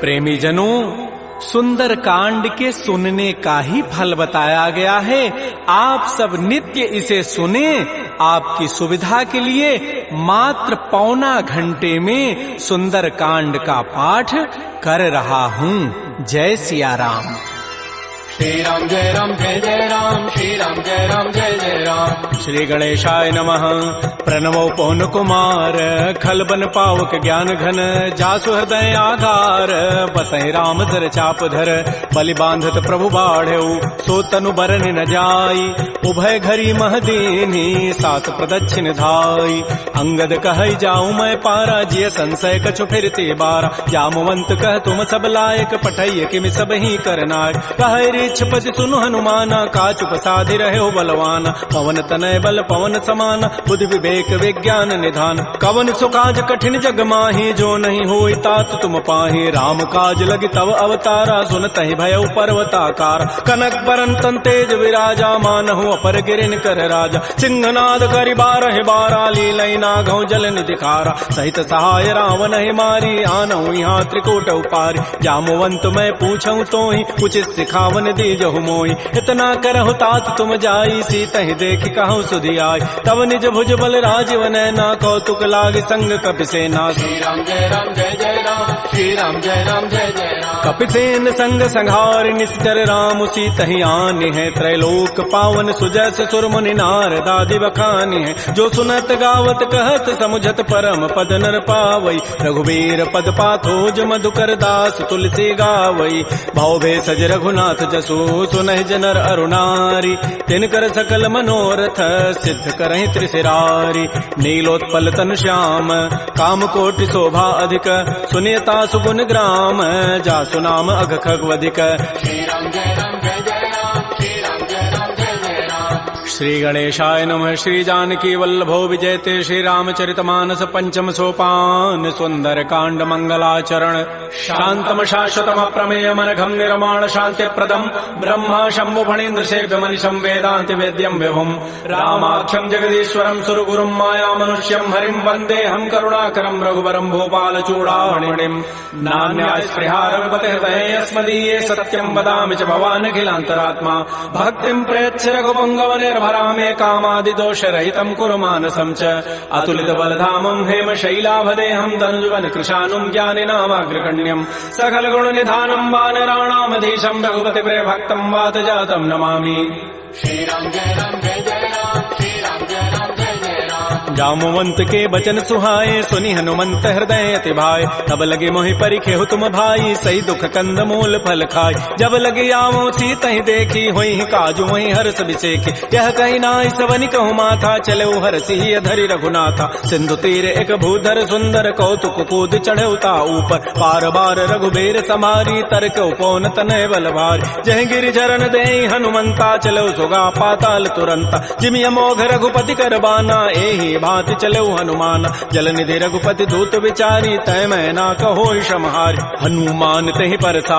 प्रेमी जनों, सुंदर कांड के सुनने का ही फल बताया गया है। आप सब नित्य इसे सुने। आपकी सुविधा के लिए मात्र पौना घंटे में सुंदर कांड का पाठ कर रहा हूँ। जय सिया राम। श्री राम जय राम जय जय राम, श्री राम जय राम जय जय राम। श्री गणेशाय नमः। प्रणवो पवन कुमार, खलबन पावक ज्ञान घन, जासु हृदय आधार, बसहि राम धर चाप धर, बलि बांधत प्रभु बाढ़ऊ, सो तनु बरन न जाई, उभय घरी महदीनी, सात प्रदक्षिण धाई। अंगद कहई जाऊं मैं पारा, जिय संशय कछु फिरते बारा, जामवंत कह तुम सब लायक, पठैय किमि सब ही करनाय। कहै पति सुनु हनुमाना, काचुप साधि रहे हो बलवाना, पवन तनय बल पवन समाना, बुद्धि विवेक विज्ञान निधान। कवन सुकाज कठिन जग माही, जो नहीं होई तात तुम पाही, राम काज लगी तव अवतारा, सुनतहि भयउ पर्वताकार। कनक बरन तन तेज विराजा, मानहु अपर गिरिन कर राजा, सिंहनाद करि बारहि बारा, लीलई नागहु जल निधि खारा। सहित सहाय रावण ही मारी, आनहु यहाँ त्रिकूट उपारी। जामवंत मैं पूछऊं तोहि, उचित सिखावन दीजहु मोहि। इतना करहु तात तुम जाई, सीतहि देखि कहु सुधि आई। तब निज भुज बल राजीव नैना, कौतुक लागी संग कपिसेना। श्री राम जय राम जय जय राम, श्री राम जय राम जय जय राम। कपिसेन संग संहारि निश्चर राम, सीतहि आनि है, त्रैलोक पावन सुजस सुर मुनि नारद आदि बखानि है। जो सुनत गावत कहत समुझत परम पद नर पावई, रघुबीर पद पाथोज मधुकर दास तुलसी गावई। भव भेषज रघुनाथ जसु, सुनहि जनर अरुणारी, तिनकर सकल मनोरथ, सिद्ध करहि त्रिशिरारी। नीलोत्पल तन श्याम, काम कोटि शोभा अधिक, सुनियता सुगुण ग्राम, जासु नाम अघ खगवधिक। श्री राम जय राम जय जय राम, श्री राम जय राम जय जय राम। श्री गणेशाय नमः। श्री जानकी वल्लभो विजयते, श्री रामचरितमानस पंचम सोपान, सुंदर कांड मंगलाचरण। शांतम शाश्वतम प्रमेयम अनघम निर्माण शांति प्रदम, ब्रह्मा शंभु फणीन्द्र सेव्य मनिषं वेदांति वेद्यम विभुम। रामाख्यम जगदीश्वरम सुरगुरुम माया मनुष्यम हरिम, वंदे हम करुणाकरम रघुवरम भूपाल चूड़ामणिम। नान्या स्पृहा रघुपते हृदये अस्मदीये, सत्यम वदामि च भवान् अखिलान्तरात्मा। भक्तिं प्रयच्छ रघुपुंगव निर्भरा मे, कामादि दोष रहितं कुरु मानसं च। अतुलित बलधामं हेम शैलाभदेहं, धनुजवन कृशानुं ज्ञानिनामाग्रगण्यम्। सकल गुण निधानं वानराणामधीशं, रघुपति प्रिय भक्तं वात जातं नमामि। श्री राम जय राम जय जय राम, श्री राम जय राम जय जय राम। जामवंत के बचन सुहाए, सुनि हनुमंत हृदय अति भाए। तब लगे मोहि परिखेहु तुम भाई, सही दुख कंद मूल फल खाय। जब लगे आवो सीतहि देखी, होई काजु वही हर्ष बिसेखी। यह कही नाई सवनि कहु माथा, चलो हरसि अधरि रघुनाथा। सिंधु तीर एक भूधर सुंदर, कौतुक कूद चढ़े ता ऊपर। बार बार रघुबीर समारी, तरक उपौन तनय बल भारी। जह गिरि चरण देहि हनुमंता, चलो सुगा पाताल तुरंता। जिमि अमोघ रघुपति कर बाना, एहि भांति चलो हनुमान। जल निधि रघुपति दूत विचारी, तय मैं ना कहो क्षमहारी। हनुमान तहि परसा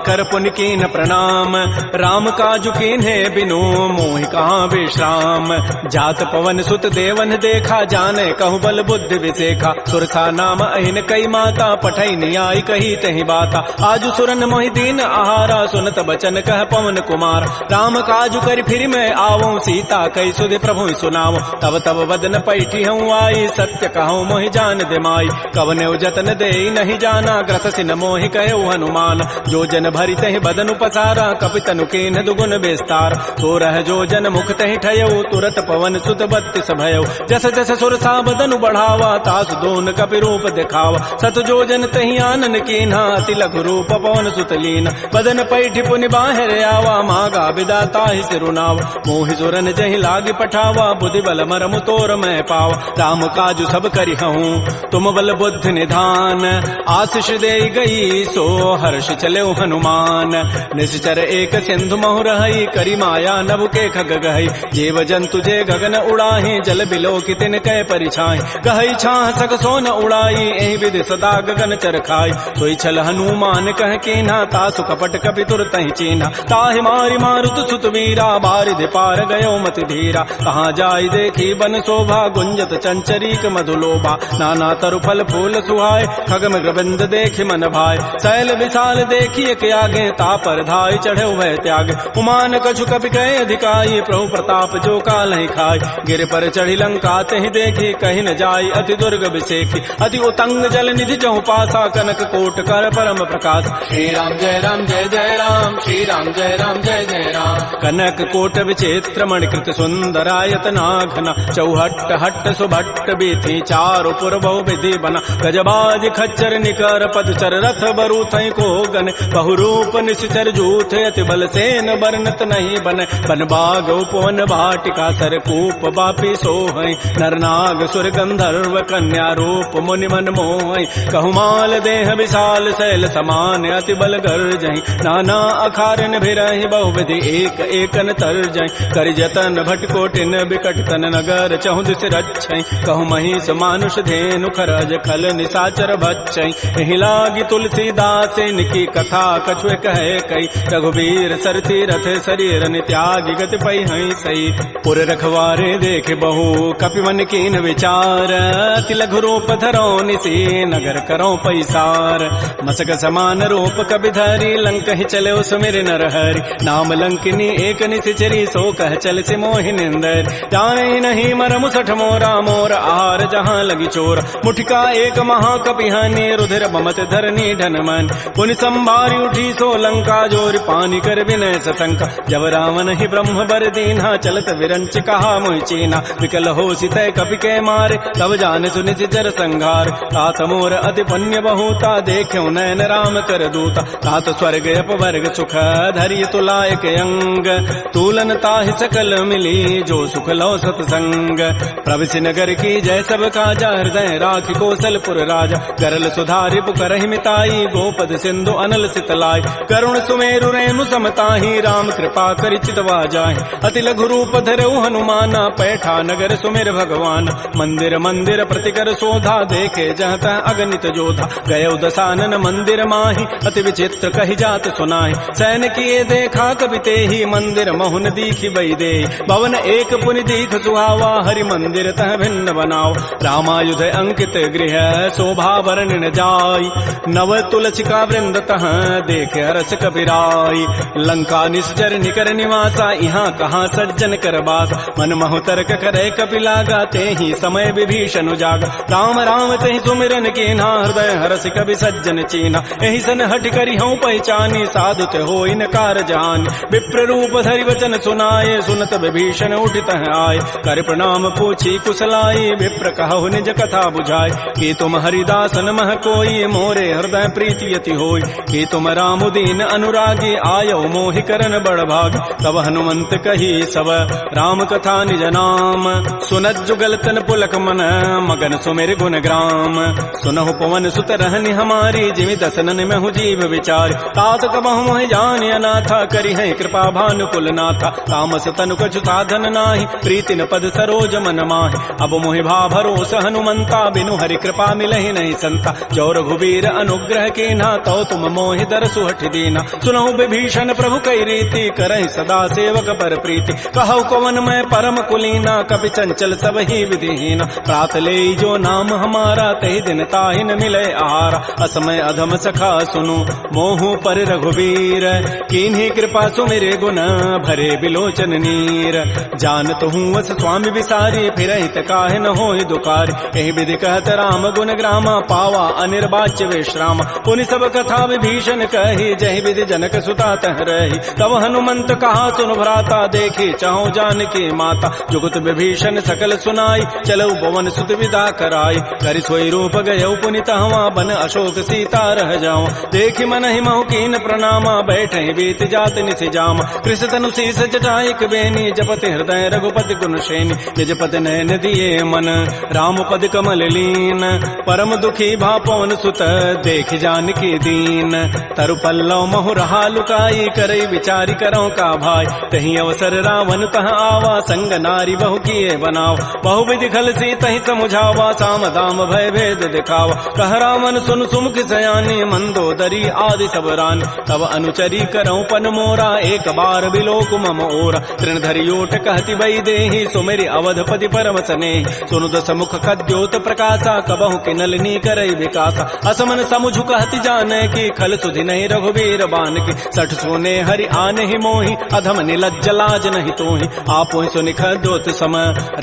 कर पुनि कीन प्रणाम, राम काजु कीन्हे बिनु मोहि कहाँ विश्राम। जात पवन सुत देवन देखा, जाने कहु बल बुद्धि विसेखा। सुरसा नाम अहिन कई माता, पठई नियाई कही तहि बाता। आजु सुरन मोहि दीन आहारा, सुनत बचन कह पवन कुमार। राम काजु कर फिर मैं आवो, सीता कई सुधि प्रभु सुनावो। तब तब वदन पैठी हूँ आई, सत्य कहूँ मोहि जान दे माई। कवने जतन दे नहीं जाना, ग्रससि न मोहि कहे हनुमान। जो जन भरि तहि बदन पसारा, कपितनु कीन्ह दुगुन विस्तार। तो रह जो जन मुख तहि ठयऊ, तुरत पवन सुत बत्तिस भयऊ। जस जस सुरसा बदनु बढ़ावा, तास दोन कपि रूप दिखावा। सत जो जन तहि आनन कीन्हा, अति लघु रूप पवन सुत लीन। बदन पैठी पुनि बाहर आवा, मागा विदाता ही सिरुनावा। मोहि सुरन जहि लागी पठावा, बुद्धि बल मरमु तोर मैं पावा। राम काजु सब करिहऊँ, तुम बल बुद्धि निधान। आशीष दे गई सो हर्ष चले हनुमान। निश्चर एक सिंधु महु रहई, करी माया नभ के खग गहई। जीव जंतु जे गगन उड़ाही, जल बिलो की तिन कै परिछाई। गहई छाह सक सोन उड़ाई, एहि विधि सदा गगन चरखाई। सोई छल हनुमान कह कीन्हा, तासु कपट कपि तुरतहि चीन्हा। ताहि मारि मारुत सुत वीरा, बारिधि पार गयो मति धीरा। कहाँ जाई देखी बन शोभा, गुंजत चंचरीक मधुलोभा नाना तरु फल फूल सुहाय खग मृगबिंद देखि मन भाय शैल विशाल देखिए के आगे तापर धाय चढ़े भय त्याग उमान कछु कपि कहे अधिकाई प्रभु प्रताप जो काल ही खाय गिर पर चढ़ी लंका तहि देखी कहीं न जाय अति दुर्ग विषेखी अति उतंग जल निधि चहु पासा कनक कोट कर परम प्रकाश श्री राम जय राम जय जय राम श्री राम जय राम जय जय राम कनक कोट विचित्र मणिकृत सुंदरायत नाघना चौहट्ट हट्ट सुभट्ट बीथी चारु पुर बहु विधि बना गजबाज खच्चर निकर पदचर रथ बरु थई को गन बहुरूप निश्चर जूथ अति बल सेन बरनत नहीं बन बन बाग उपवन भाटिका सर कूप बापी सोहै नरनाग सुर गंधर्व कन्या रूप मुनि मन मोहै कहुमाल देह विशाल शैल समान अति बल गर्जहि नाना अखारन भिरहि बहुविधि एक एकन तरजहि कर जतन भटकोटिन बिकट तन नगर चहु दिस रक्षै कहु महिष मानुष धेनु खरज खल निसाचर भक्षै एहि लागी तुलसीदास इनकी कथा कछु कहे कई रघुबीर सरती रथ शरीर त्याग गति पै हई सई पुर रखवारे देख बहु कपि मन कीन विचार अति लघु रूप धरो निसी नगर करो पैसार मसक समान रूप कबि धरी लंक ही चले सुमिर नर हरि नाम लंकिनी एक निचरी सो कह चल से मोहि निंदर जाने नहीं मरमु सठ मोरा मोर आहार जहाँ लगी चोर मुठिका एक महाकपिहानी रुधिर बमत धरनी ढन मन पुनि संभारी उठी सो लंका जोर पानी कर विनय सतंका जब रावण ही ब्रह्म बर दीना चलत विरंच कहा मोहि चीना विकल हो सितय कपि के मारे तब जान सुनित जर संघार तात मोर अति पुण्य बहुता देख्यो नयन राम कर दूता तात स्वर्ग अपवर्ग सुख धरि तुलायक अंग तूलन ताहि सकल मिली जो सुख लो सतसंग प्रविशि नगर की जय सब काजा हृदय राखि कौशलपुर राजा करल सुधारि पुकरहि मिताई गोपद सिंधु अनल सितलाई करुण सुमेरु रेणु समताहि राम कृपा करि चितवा जाहि अति लघु रूप धरऊ हनुमाना पैठा नगर सुमेर भगवान मंदिर मंदिर प्रतिकर शोधा देखे जहत अगणित जोधा गय दसानन मंदिर माहि अति विचित्र कहि जात सुनाहि सैन किए देखा कबिते ही मंदिर महुन दीखि बई दे भवन एक पुनि दीख सुहावा हरि मंदिर तह भिन्न बनाओ रामायुध अंकित गृह शोभा वर्णन जाय नव तुलसिका वृंद तह देख हरस कबिराई लंका निश्चर निकर निवासा यहाँ कहाँ सज्जन कर बास मन महु तर्क करे कपिलागा ते ही समय विभीषण जागा राम राम ते सुमिरन कीन्हा हृदय हरस कवि सज्जन चीना एहि सन हट करि हूँ पहचानी साधु ते होई न कार जानी विप्र रूप धरि वचन सुनाए सुनत विभीषण उठित आए कर प्रणाम पूछी कुशलाई विप्र कहु निज कथा बुझाए कि तुम हरिदासन मह कोई मोरे हृदय प्रीति यति होई कि तुम राम दीन अनुरागी आयो मोहि करन बड़ भाग तब हनुमंत कही सब राम कथा निज नाम सुनत जुगल तन पुलक मन मगन सुमिर गुण ग्राम सुनहु पवन सुत रहनि हमारी जिमि दसनन में हूँ जीव विचार तात कबहु मोहि जानि अनाथा करि है कृपा भानुकुल नाथा तामस तनु कछु साधन नाही प्रीति न पद सरोज मन माहि अब मोहि भा भरोस हनुमंता बिनु हरि कृपा मिलहि नहीं संता जो रघुबीर अनुग्रह कीन्हा तो तुम मोहि दरसु हठि दीना सुनहु विभीषण प्रभु कई रीति करहि सदा सेवक पर प्रीति कहु कवन मैं परम कुलीना कपि चंचल सब ही विधिहीना प्रात ले जो नाम हमारा तहि दिन ताहि न मिले आहारा असमय अधम सखा सुनु मोहु पर रघुबीर कीन्ही कृपा सुमिरे गुण भरे बिलोचन नीर जानत हूँ वस स्वामी विसारी फिर हित काहे न होहि दुकारी एहि विधि कहत राम गुण ग्रामा पावा अनिर्वाच्य विश्राम पुनि सब कथा विभीषण कही जहि विधि जनक सुता तह रही तब हनुमंत कहा सुन भ्राता देखी चाहो जानकी माता जुगत विभीषण सकल सुनाई चलो पवन सुत विदा कराई कर सोई रूप गयो पुनित हवा बन अशोक सीता रह जाओ देखी मन ही महु कीन प्रणामा बैठे बीत जात निसि जाम कृष्ण तनु शीस जटाइक बेनी जपति हृदय रघुपति गुण श्रेणी निजपति नयन दिए मन राम पद कमल लीन परम दुखी भा पवन सुत देख जानकी दीन तरु पल्लव महु रहा लुकाई करई विचारी करो का भाई तही अवसर रावण तह आवा संग नारी बहु किए बनाओ बहु विधि खल सी तही समुझावा साम दाम भय भेद दिखावा कह रावण सुन सुमुख सयानी मंदोदरी आदि सब रानी तब अनुचरी करऊं पन मोरा एक बार बिलोक मम ओरा तृण धरियोट कहति बई देहि सुमेरि अवधपति पर करम सने सुनु दस मुख कद्योत प्रकाशा कबहु के नलिनी करई विकासा असमन समुझु कहति जाने की खल सुधि नहीं रघुवीर बान की सठ सोने हरि आन ही मोहि अधम निलज्ज लाज नहीं तोहि आपो सुनिख दोत सम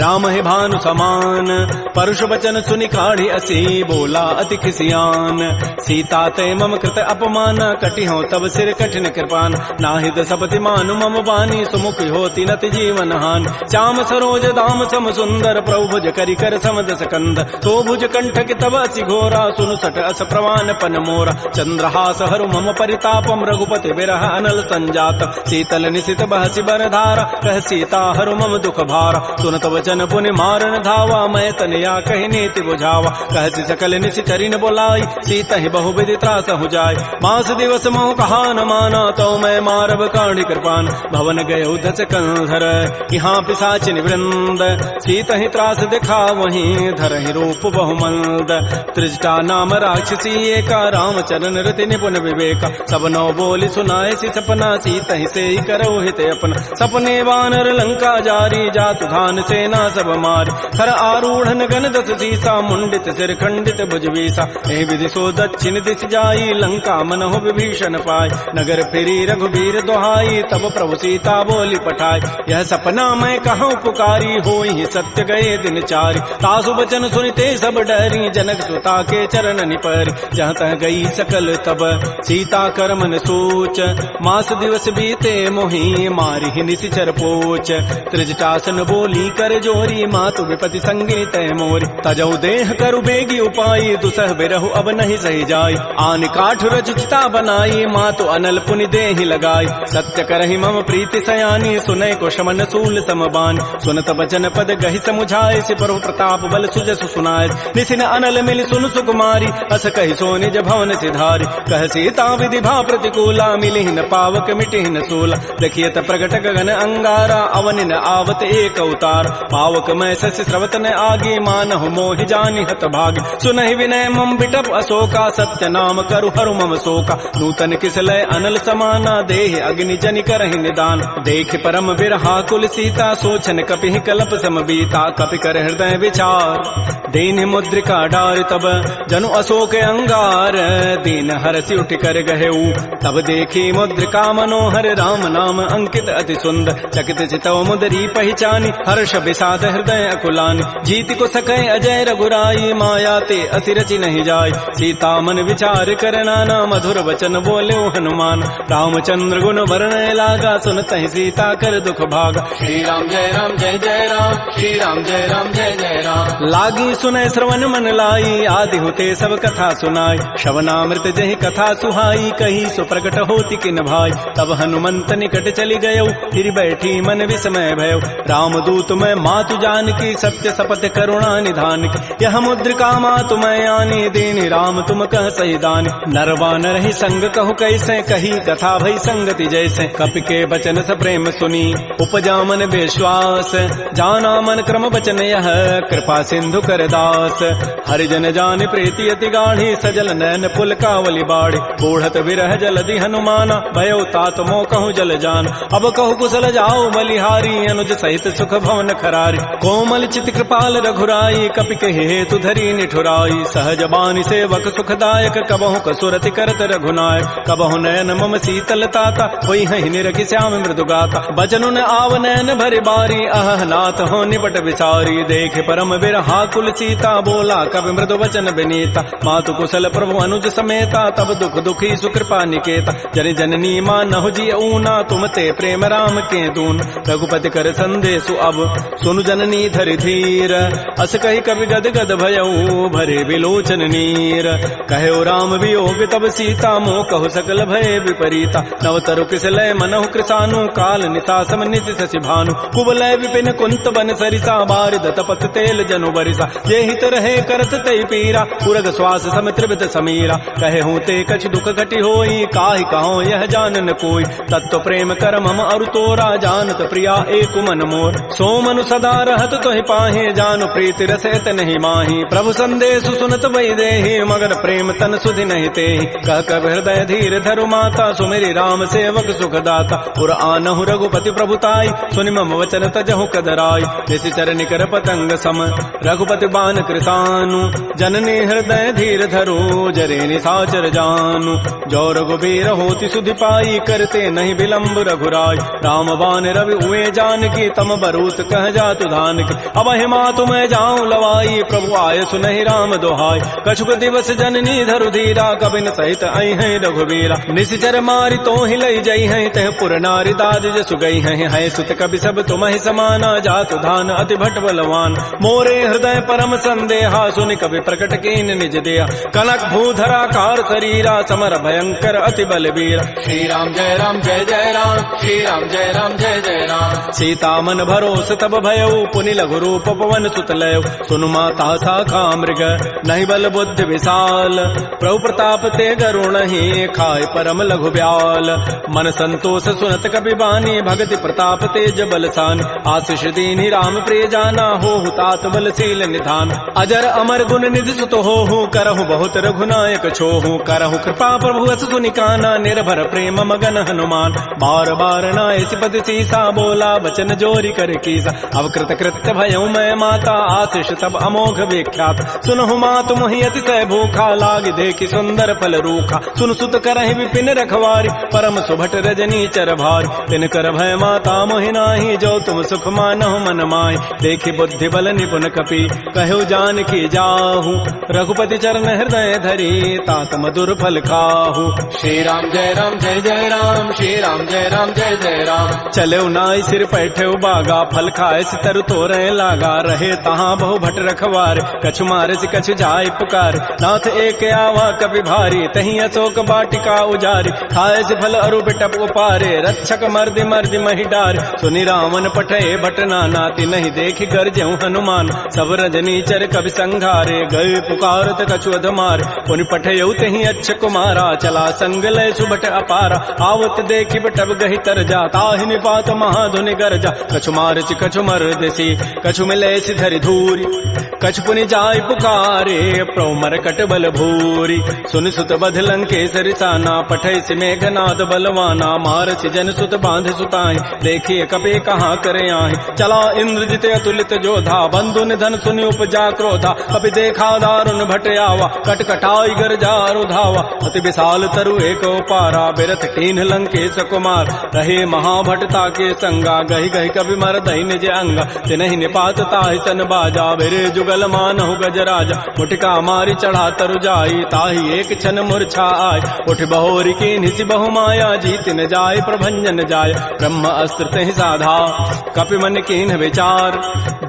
राम है भानु समान परुष वचन सुनि काढ़ी असी बोला अति खिसियान सीता ते मम कृत अपमान कटि हो तब सिर कठिन कृपान नाहिद सपति मानु मम बानी सुमुख होती नति जीवन हान श्याम सरोज दाम सम सुंदर प्रभु भुज करि कर समदस कंद तो भुज कंठ की तब असि घोरा सुनु सट अस प्रवान पन मोरा चंद्रहास हरु मम परितापम रघुपति विरह अनल संजात शीतल निशित बहसि बरधारा कह सीता हरु मम दुख भारा सुनत वचन पुनि मारन धावा मैं तनया कहि नीति बुझावा कहति सकल निशि चरिन बोलाई सीता ही बहु विधि त्रास हो जाय मास दिवस मोह कहा न माना तो मैं मारब काढ़ी कृपान भवन गए उधस कंधर यहाँ पिशाचिन वृंद सीता ही त्रास दिखा वहीं धर ही रूप बहुमंद त्रिजटा नाम राक्षसी एका रामचरण रति निपुण विवेका सब नौ बोली सुनाए सी सपना सीता ही से ही करो हित अपना सपने वानर लंका जारी जातु धान सेना सब मारी हर आरूढ़ गण दस सीसा मुंडित सिर खंडित भुजवीसा ए विधि सो दक्षिण दिश जाई लंका मनहु विभीषण पाय नगर फिरी रघुबीर दोहाई तब प्रभु सीता बोली पठाई यह सपना मैं कहूँ पुकारी होई सत्य गए दिन चारी तासु बचन सुनते सब डरी जनक सुता के चरण निपरी जहाँ तह गई सकल तब सीता कर मन सोच मास दिवस बीते मोहि मारी ही निशिचर पोच त्रिजटासन बोली कर जोरी मातु विपति संगी तय मोरी तजऊ देह करु बेगी उपाई दुसह बिरहु अब नहीं सही जाई आन काठ रचिता बनाई मातु अनल पुनि देहि लगाई सत्य करहि मम प्रीति सयानी सुनय को शमन सूल समबान सुनत बचन पद गहि समुझाए सि प्रभु प्रताप बल सुजसु सुनाय निसिन अनल मिल सुन सुकुमारी अस कहि सो निज भवन सिधारी कह सीता विधि भा प्रतिकूला मिलिहि न पावक मिटिहि न सूला देखियत प्रगट गगन अंगारा अवनि न आवत एक अवतार पावक मैं शशि स्रवत न आगे मानहु मोहि जानि हत भागी सुनहि विनय मम बिटप अशोका सत्य नाम करु हरु मम शोका नूतन किसलय अनल समाना देहि अग्नि जनि करहि निदान देख परम बिरहा कुल सीता सोचन कपिहि कल्प सम बीता कपि कर हृदय विचार दीन मुद्रिका डार तब जनु अशोक अंगार दीन हरसि उठ कर गहेऊ तब देखी मुद्रिका मनोहर राम नाम अंकित अति सुंदर चकित चितव मुदरी पहचानी हर्ष विषाद हृदय अकुलानी जीत को सकै अजय रघुराई माया ते असिरचि नहीं जाय सीता मन विचार कर नाना मधुर वचन बोले हनुमान रामचंद्र गुण वर्णय लागा सुनत ही सीता कर दुख भागा श्री राम जय राम श्री राम जय जय राम लागी सुनय श्रवण मन लाई आदि होते सब कथा सुनाई श्रवणामृत जहि कथा सुहाई कही सो प्रकट होती किन भाई तब हनुमंत निकट चली गयो फिर बैठी मन विस्मय भयो राम दूत मैं मातु जान की सत्य सपथ करुणा निधान की यह मुद्रिका मातु मैं आनी दीन राम तुम कह सही दान नरवा नर ही संग कहु कैसे कही कथा भई संगति जैसे कपि के बचन स प्रेम सुनी उपजा मन विश्वास जाना मन क्रम बचन यह कृपा सिंधु कर दास हरिजन जान प्रीति अति गाढ़ी सजल नैन पुल कावली बाड़ी बूढ़त विरह जलधि हनुमाना भयो तात मोह कहूँ जल जान अब कहु कुशल जाओ बलिहारी अनुज सहित सुख भवन खरारी कोमल चित कृपाल रघुराई कपि के हेतु धरी निठुराई सहज बानी सेवक सुखदायक कबहु कसुरति करत रघुनायक कबहु नयन मम शीतल ताता होई हहि निरखि श्याम मृदु गाता बचनु न आव नयन भरि बारी अह नाथ हो निपट विचारी देख परम बिरहा कुल सीता बोला कवि मृदु वचन विनीता मातु कुशल प्रभु अनुज समेता तब दुख दुखी सुकृपा निकेता जन जननी मानहु जी ऊना तुम ते प्रेम राम के दून रघुपति कर संदेशु अब सुनु जननी धरि धीर अस कहि कवि गद गद भयऊ भरे विलोचन नीर कहो राम वियोग तब सीता मोह कहु सकल भय विपरीता नवतरु किसलय मनहु कृसानु काल निता सम नित शशि भानु कुवलय विपिन कुंत बन सरिसा बारिद तपत तेल जनु बरिसा जे हित रहे करत तई पीरा पुरग श्वास सम त्रिवित समीरा कहे हूँ ते कछ दुख घटी होई काहि कहो यह जानन कोई तत्व प्रेम कर मम अरु तोरा जानत प्रिया एक मन मोर सो मनु सदा रहत तोहि पाहे जानु प्रीति रसैत नहीं माही प्रभु संदेश सुनत वै देहि मगर प्रेम तन सुधि नहीं तेहि कह कब हृदय धीर धरु माता सुमेरि राम सेवक सुख दाता पुर आनहु रघुपति प्रभुताई सुनि मम वचन तजहु कदराई निशिचर निकर पतंग सम रघुपति बान कृतानु जननी हृदय धीर धरो जरे निशाचर जानु जो रघुबीर होति सुधि पाई करते नहीं विलंब रघुराई राम बान रवि उए जान की तम बरूत कह जातु धान की अब हिमा तुम जाऊं लवाई प्रभु आय सुनहि राम दोहाई कछुक दिवस जननी धरु धीरा कबिन सहित आई है रघुबीरा निशिचर मारी तो ही लई जई है तह पुर नारी दाद जसु गई है सुत कवि सब तुम ही समाना जातु धान अति भट बलवान मोरे हृदय परम संदेहा सुनि कवि प्रकट कीन निज दिया कनक भूधरा कार शरीरा समर भयंकर अति बलबीरा श्री राम जय राम जय जय राम श्री राम जय राम जय जय राम सीता मन भरोस तब भयउ पुनि लघु रूप पवन सुत लयउ सुनु माता शाखा मृग नहीं बल बुद्धि विशाल प्रभु प्रताप ते गरुण ही खाय परम लघु ब्याल मन संतोष सुनत कबि बानी भगति प्रताप तेज बलसान आशीष दीनी राम प्रिय जाना हो तात बलशील निधान अजर अमर गुण निधि सुत हो करहु बहुत रघुनायक छोहु करहु कृपा प्रभु अस सुनि काना निर्भर प्रेम मगन हनुमान बार बार नाय सिपति सीसा बोला बचन जोरी कर कीसा अब कृत कृत्य भयउ मैं माता आशीष तब अमोघ विख्यात सुनहु मातु मोहि अतिशय भूखा लाग देखि सुंदर फल रूखा सुन सुत करहि विपिन रखवारी परम सुभट रजनी चर भारी तिन कर भय माता मोहि नाही जो तुम सुख मानहु मन माय देखि बुद्धि बल निपुण कपि कहु जान की जाहु रघुपति चरण हृदय धरी तात मधुर फल खाहु श्री राम जय राम जय जय राम श्री राम जय राम जय जय राम चले नाई सिर पैठे बागा फल खाए सितर तोरे लागा रहे तहाँ बहु भट रखवार कछु मारे से कछु जाय पुकार नाथ एक आवा कभी भारी तही अशोक बाटिका उजारी खाए से फल अरु बिटप उपारे रक्षक मर्दि मर्दि मही डार सुनि रावण पठे भट नाती नहीं देखि गरजेऊ हनुमान सब रजनी चर कवि संघारे गए पुकारत कछु अधमार पुनि पठेऊ तही अच्छ कुमारा चला संग लय सुबट अपारा आवत देखि बटब गहि तर जाता ही निपात महाधुनि गरजा कछु मारचि कछु मर देसी कछु मिले धरि धूरी कछु पुनि जाय पुकारे प्रभु मरकट बल भूरी सुन सुत बध लंकेसरि साना पठै सि मेघनाद बलवाना मारचि जन सुत बांध सुताई देखिए कपे कहाँ करे आए चला इंद्रजित अतुलित जोधा बंधु निधन सुनि उपजा क्रोधा कपि देखा दारुण भट आवा कटकटाई गरजा रुधावा अति विशाल तरु एक पारा बिरथ कीन्ह लंकेश कुमार रहे महाभटता के संगा गहि गहि कवि मर दही निज अंगा तिनहि निपात ताहि सन बाजा बिरे जुगल मानहु गजराजा मुटिका मारी चढ़ा तरु जाई ताहि एक छन मूर्छा आय उठ बहोरी की निसि बहु माया जीत न जाय प्रभंजन जाय ब्रह्म अस्त्र तहि साधा कपि मन कीन्ह विचार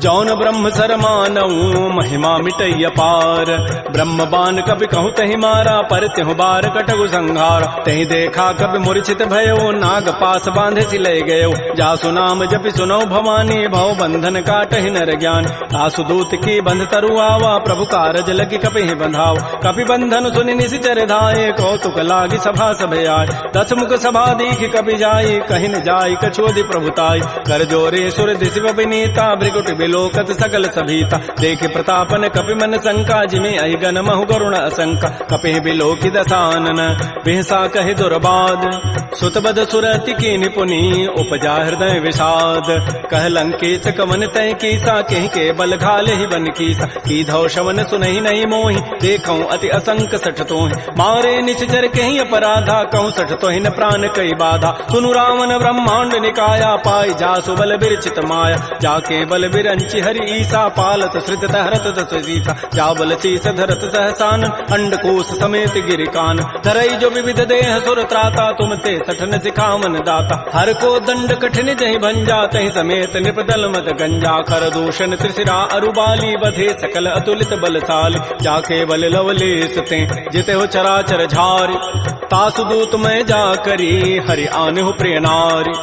जौन ब्रह्म सर मानऊ महिमा मिटैय पार ब्रह्म बान कपि कहु तहि मारा पर त्यहु बार कटगु संहार तहि देखा कपि मूर्छित भयो नाग पास बांधे सिले गयो जासु नाम जपि सुनो भवानी भव बंधन काटहि नर ज्ञान तासु दूत की बंध तरु आवा प्रभु कारज लगी कपि बंधाव कपि बंधन सुनि निशिचर धाये कौतुक लागी सभा सब आय दस मुख सभा दीख कपि जाई कहि न जाई कछोदि प्रभुताई कर जोरे सुर दिशि विनीता भृगुट बिलोकत सकल सभीता देख प्रतापन कपि मन शंका जिमे अहि गण महु गरुण असंका कपि बिलोकि दसानन बिहसा कहि दुर्बाद सुतबद सुरति की निपुनी उपजा हृदय विषाद कह लंकेश कवन तय कीसा कहीं के बल घाले ही बन कीसा की धौ शवन सुनहि नहीं मोहि देखऊं अति असंक सठ तोहि मारे निश्चर कहीं अपराधा कहूं सठ तोहि न प्राण कई बाधा सुनु रावण ब्रह्मांड निकाया पाई जासु बल बिरचित माया जाके बल बिरंचि हरि ईसा पालत श्रित हरत दस सीसा जा बल शीस धरत सहसान अंडकोश समेत गिरिकान धरई जो विविध देह सुर त्राता तुम ते सठन सिखावन दाता हर को दंड कठिन जहि भंजा तहि समेत निपदल मत गंजा कर दूषण त्रिशिरा अरुबाली बधे सकल अतुलित बलशाली जाके बल लवलेस ते जिते हो चराचर झारी तासु दूत मैं जा करी हरि आने हो प्रिय नारी।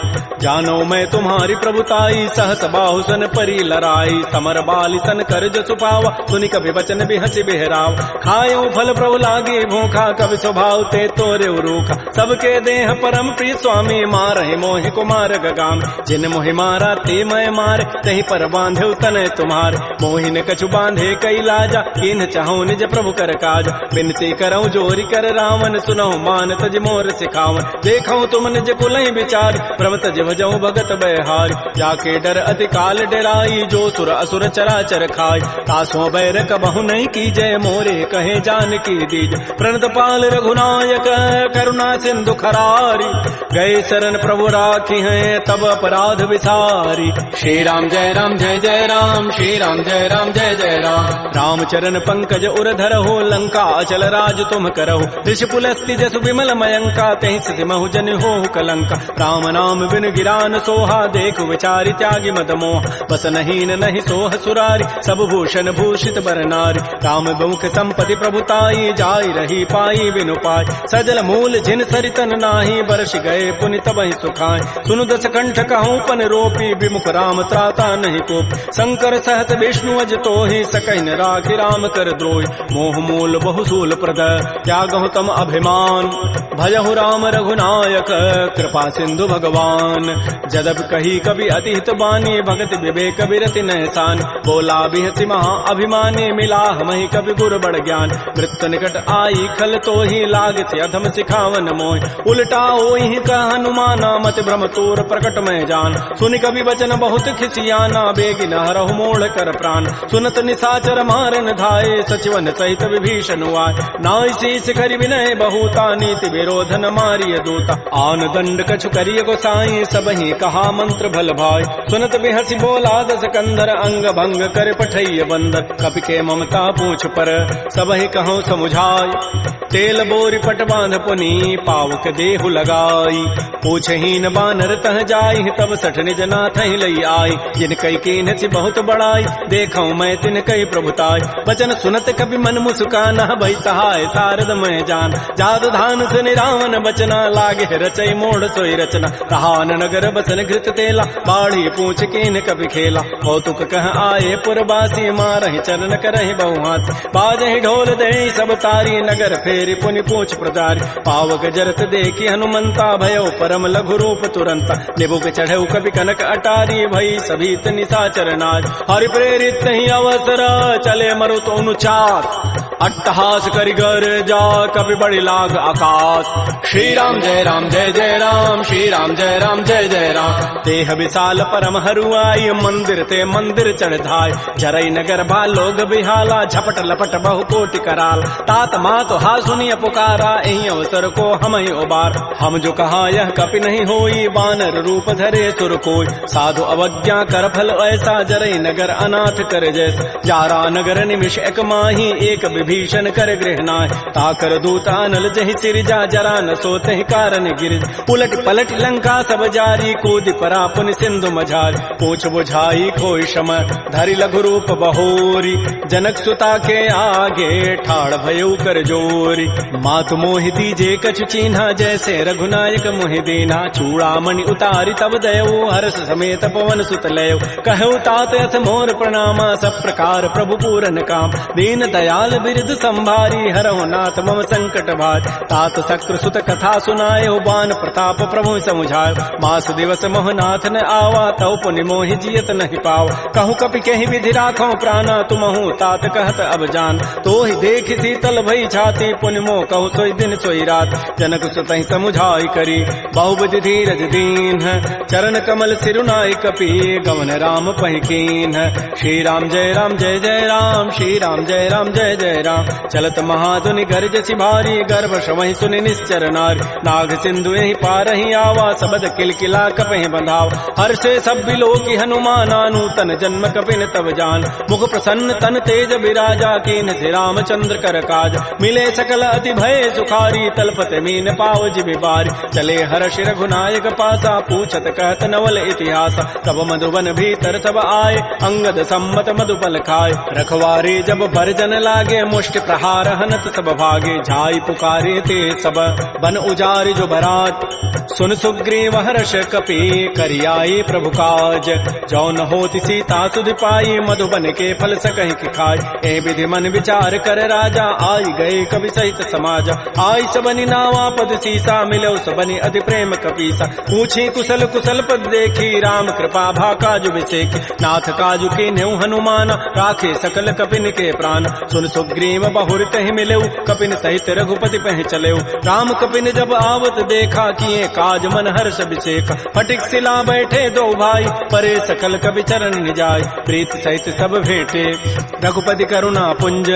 जानो मैं तुम्हारी प्रभुताई सहस बाहु सन परी लराई। समर बाली सन कर जसु पावा सुनि कभी वचन भी हंसी बिहराव। खायो फल प्रभु लागे भूखा कवि स्वभाव ते तोरे रूखा। सबके देह परम प्रिय स्वामी मारहि मोहि कुमार गगाम। जिन मोहि मारा ते मैं मारे तही पर बांधे तनय तुम्हारे। मोहि न कछु बांधे कई लाजा किन चाहूं निज प्रभु कर काज। बिनती करऊं जोरी कर रावण सुनहु मान तज मोर सिखावन। देखऊं तुम निज कुलहि विचार प्रभ तज भजऊं भगत बहारी। जाके डर अति काल डराई जो सुर असुर चराचर खाई। तासों बैर कबहु नहीं की जय मोरे कहे जान की दीज। प्रणत पाल रघुनायक करुणा सिंधु खरारी। गए शरण प्रभु राखी हैं तब अपराध विसारी। श्री राम जय राम श्री राम जय जय राम। रामचरण पंकज उर धरहु लंका अचल राज तुम करहु। ऋषि पुलस्ति जसु विमल मयंका तहि सिधि महु जन हो कलंका। राम नाम बिन गिरान सोहा देख विचारि त्यागी मद मोह। बस नहीं नहीं सोह सुरारी सब भूषण भूषित बर नारी। राम मुख संपत्ति प्रभुताई जाई रही पाई बिनु पाई। सजल मूल जिन सरितन नाही बरस गए पुनि तबहि सुखाय। सुनु दस कंठ कहूं पन रोपी विमुख राम त्राता नहीं कोप। शंकर सहत विष्णु अज तोहि सकहि न राखि राम कर द्रोहि। मोह मूल बहुसूल प्रद त्यागहु तम अभिमान। भजहु राम रघुनायक कृपा सिंधु भगवान। जदब कही कवि अति हित बानी भगत विवेक विरति नहसान। बोला बिहसी महा अभिमानी मिला हमहि कवि गुर बड़ ज्ञान। मृत्यु निकट आई खल तो ही लागत अधम सिखावन मोह। उल्टा ओहि कह हनुमाना मत भ्रम तोर प्रकट में जान। सुनि कवि वचन बहुत खिसियाना बेगिन हरहु मोड़ कर प्राण। सुनत निशाचर मारन धाये सचिवन सहित विभीषण आए। नाई शीस करि विनय बहुता नीति विरोध न मारिय दूता। आन दंड कछु करिय गोसाई सबहि कहा मंत्र भल भाई। सुनत बिहसी बोला दस कंधर अंग भंग कर पठैय बंदर। कपि के ममता पूछ पर सबहि कहूं समुझाई। तेल बोरी पट बांध पुनी पावक देहु लगाई। पूछहीन बानर तह जाई तब सठ निज नाथ ही लई आई। जिन कई कीन सी बहुत बड़ाई देखूं मैं तिन कई प्रभुताई। वचन सुनत कभी मन मुस्काना भई सहाय सारद मैं जान। जाद धान सुनि रावण बचना लागे रचई मोड़ सोई रचना। रहान नगर बसन घृत तेला बाढ़ी पूछ कीन कभी खेला। कौतुक कह आए पुरबासी मारहि चरण करहि बहुहास। बाजहि ढोल दे सब तारी नगर फेरी पुनि पूछ प्रजारी। पावक जरत देखी हनुमंता भयो परम लघु रूप तुरंता। निबुक चढ़ऊ कभी कनक अटारी भई सभी निशाचर नाज। हरि प्रेरित ही अवसर चले मरुत अनुचार। अट्टहास करि गर जा कभी बड़ी लाग आकाश। श्री राम जय राम श्री राम जय जय राम। देह विशाल परम हरुआई मंदिर ते मंदिर चढ़ धाय। जरई नगर बा लोग बिहाला झपट लपट बहु कोटि कराल। तात मात हा सुनिय पुकारा एहि अवसर को हम ही उबार। हम जो कहा यह कपि नहीं होई बानर रूप धरे सुर कोई। साधु अवज्ञा कर फल ऐसा जरई नगर अनाथ कर जैसा। जारा नगर निमिष एक माही एक विभीषण कर गृहनाय। ताकर दूता नल जहि सिरजा जरा न सोते ही कारण गिर। उलट पलट लंका सब जारी कूद परा पुनि सिंधु मझारी। पूछ बुझाई खोई शम धरि लघु रूप बहोरी। जनक सुता के आगे ठाड़ भयउ कर जोरी। मातु मोहि दीजे कछु चीन्हा जैसे रघुनायक मोहि दीना। चूड़ामणि उतारी तब दयऊ हर्ष समेत पवन सुत लयऊ। कहु तात अथ मोर प्रणामा सब प्रकार प्रभु पूरन काम। दीन दयाल बिरद संभारी हरहु नाथ मम संकट भार। तात शक्र सुत कथा सुनायो बान प्रताप प्रभु समुझायो। मास दिवस मोहनाथ न आवा तौ पुनि मोहि जियत नहीं पाव। कहूँ कपि कहीं विधि राखो प्राणा तुमहु तात कहत अब जान। तो ही देख शीतल भई छाती पुनि मोह कहु सोई दिन सोई रात। जनक सुतहि समुझाई करी बहुबुधि धीरज दीन। चरण कमल सिरुनाई कपि गवन राम पहिकीन। श्री राम जय राम श्री राम जय जय राम। चलत महाधुनि गर्जसि भारी गर्भ शवहि सुनि निश्चर नारी। नाग सिंधु यही पारहि आवा सबद किलकिला कपहि बंधाव। हर्षे सब बिलोकी हनुमाना नूतन जन्म कपिन तब जान। मुख प्रसन्न तन तेज विराजा कीन श्री रामचंद्र कर काज। मिले सकल अति भय सुखारी तलपत मीन पाव जिबि बारी। चले हर्ष रघुनायक पासा पूछत कहत नवल इतिहास। तब मधुबन भीतर सब आए अंगद सम्मत मधुपल खाए। रखवारे जब भरजन लागे मुष्टि प्रहार हनत सब भागे, जाई पुकारे ते सब बन उजारि जो बरात। सुन सुग्रीव हर्ष कपि करियाई प्रभु काज, जौन होति सीता सुध पाई मधुबन के फल सकहि कि खाय। ए विधि मन विचार कर राजा, आई गए कवि सहित समाज। आई सबनि नावा पद सीसा, मिलो सबनि अति प्रेम कपीसा। पूछी कुशल कुशल पद देखी, राम कृपा भा काजु विसेखी। नाथ काजु के न्यू हनुमान, राखे सकल कपिन के प्राण। सुन सुग्रीव बहुर तहि मिलेऊ, कपिन सहित रघुपति पह चलेऊ। राम कपिन जब आवत देखा, किए काज मन हर्ष विषेक। फटिक सिला बैठे दो भाई, परे सकल कवि चरण निजाय। प्रीत सहित सब भेटे, रघुपति करुणा पुंज।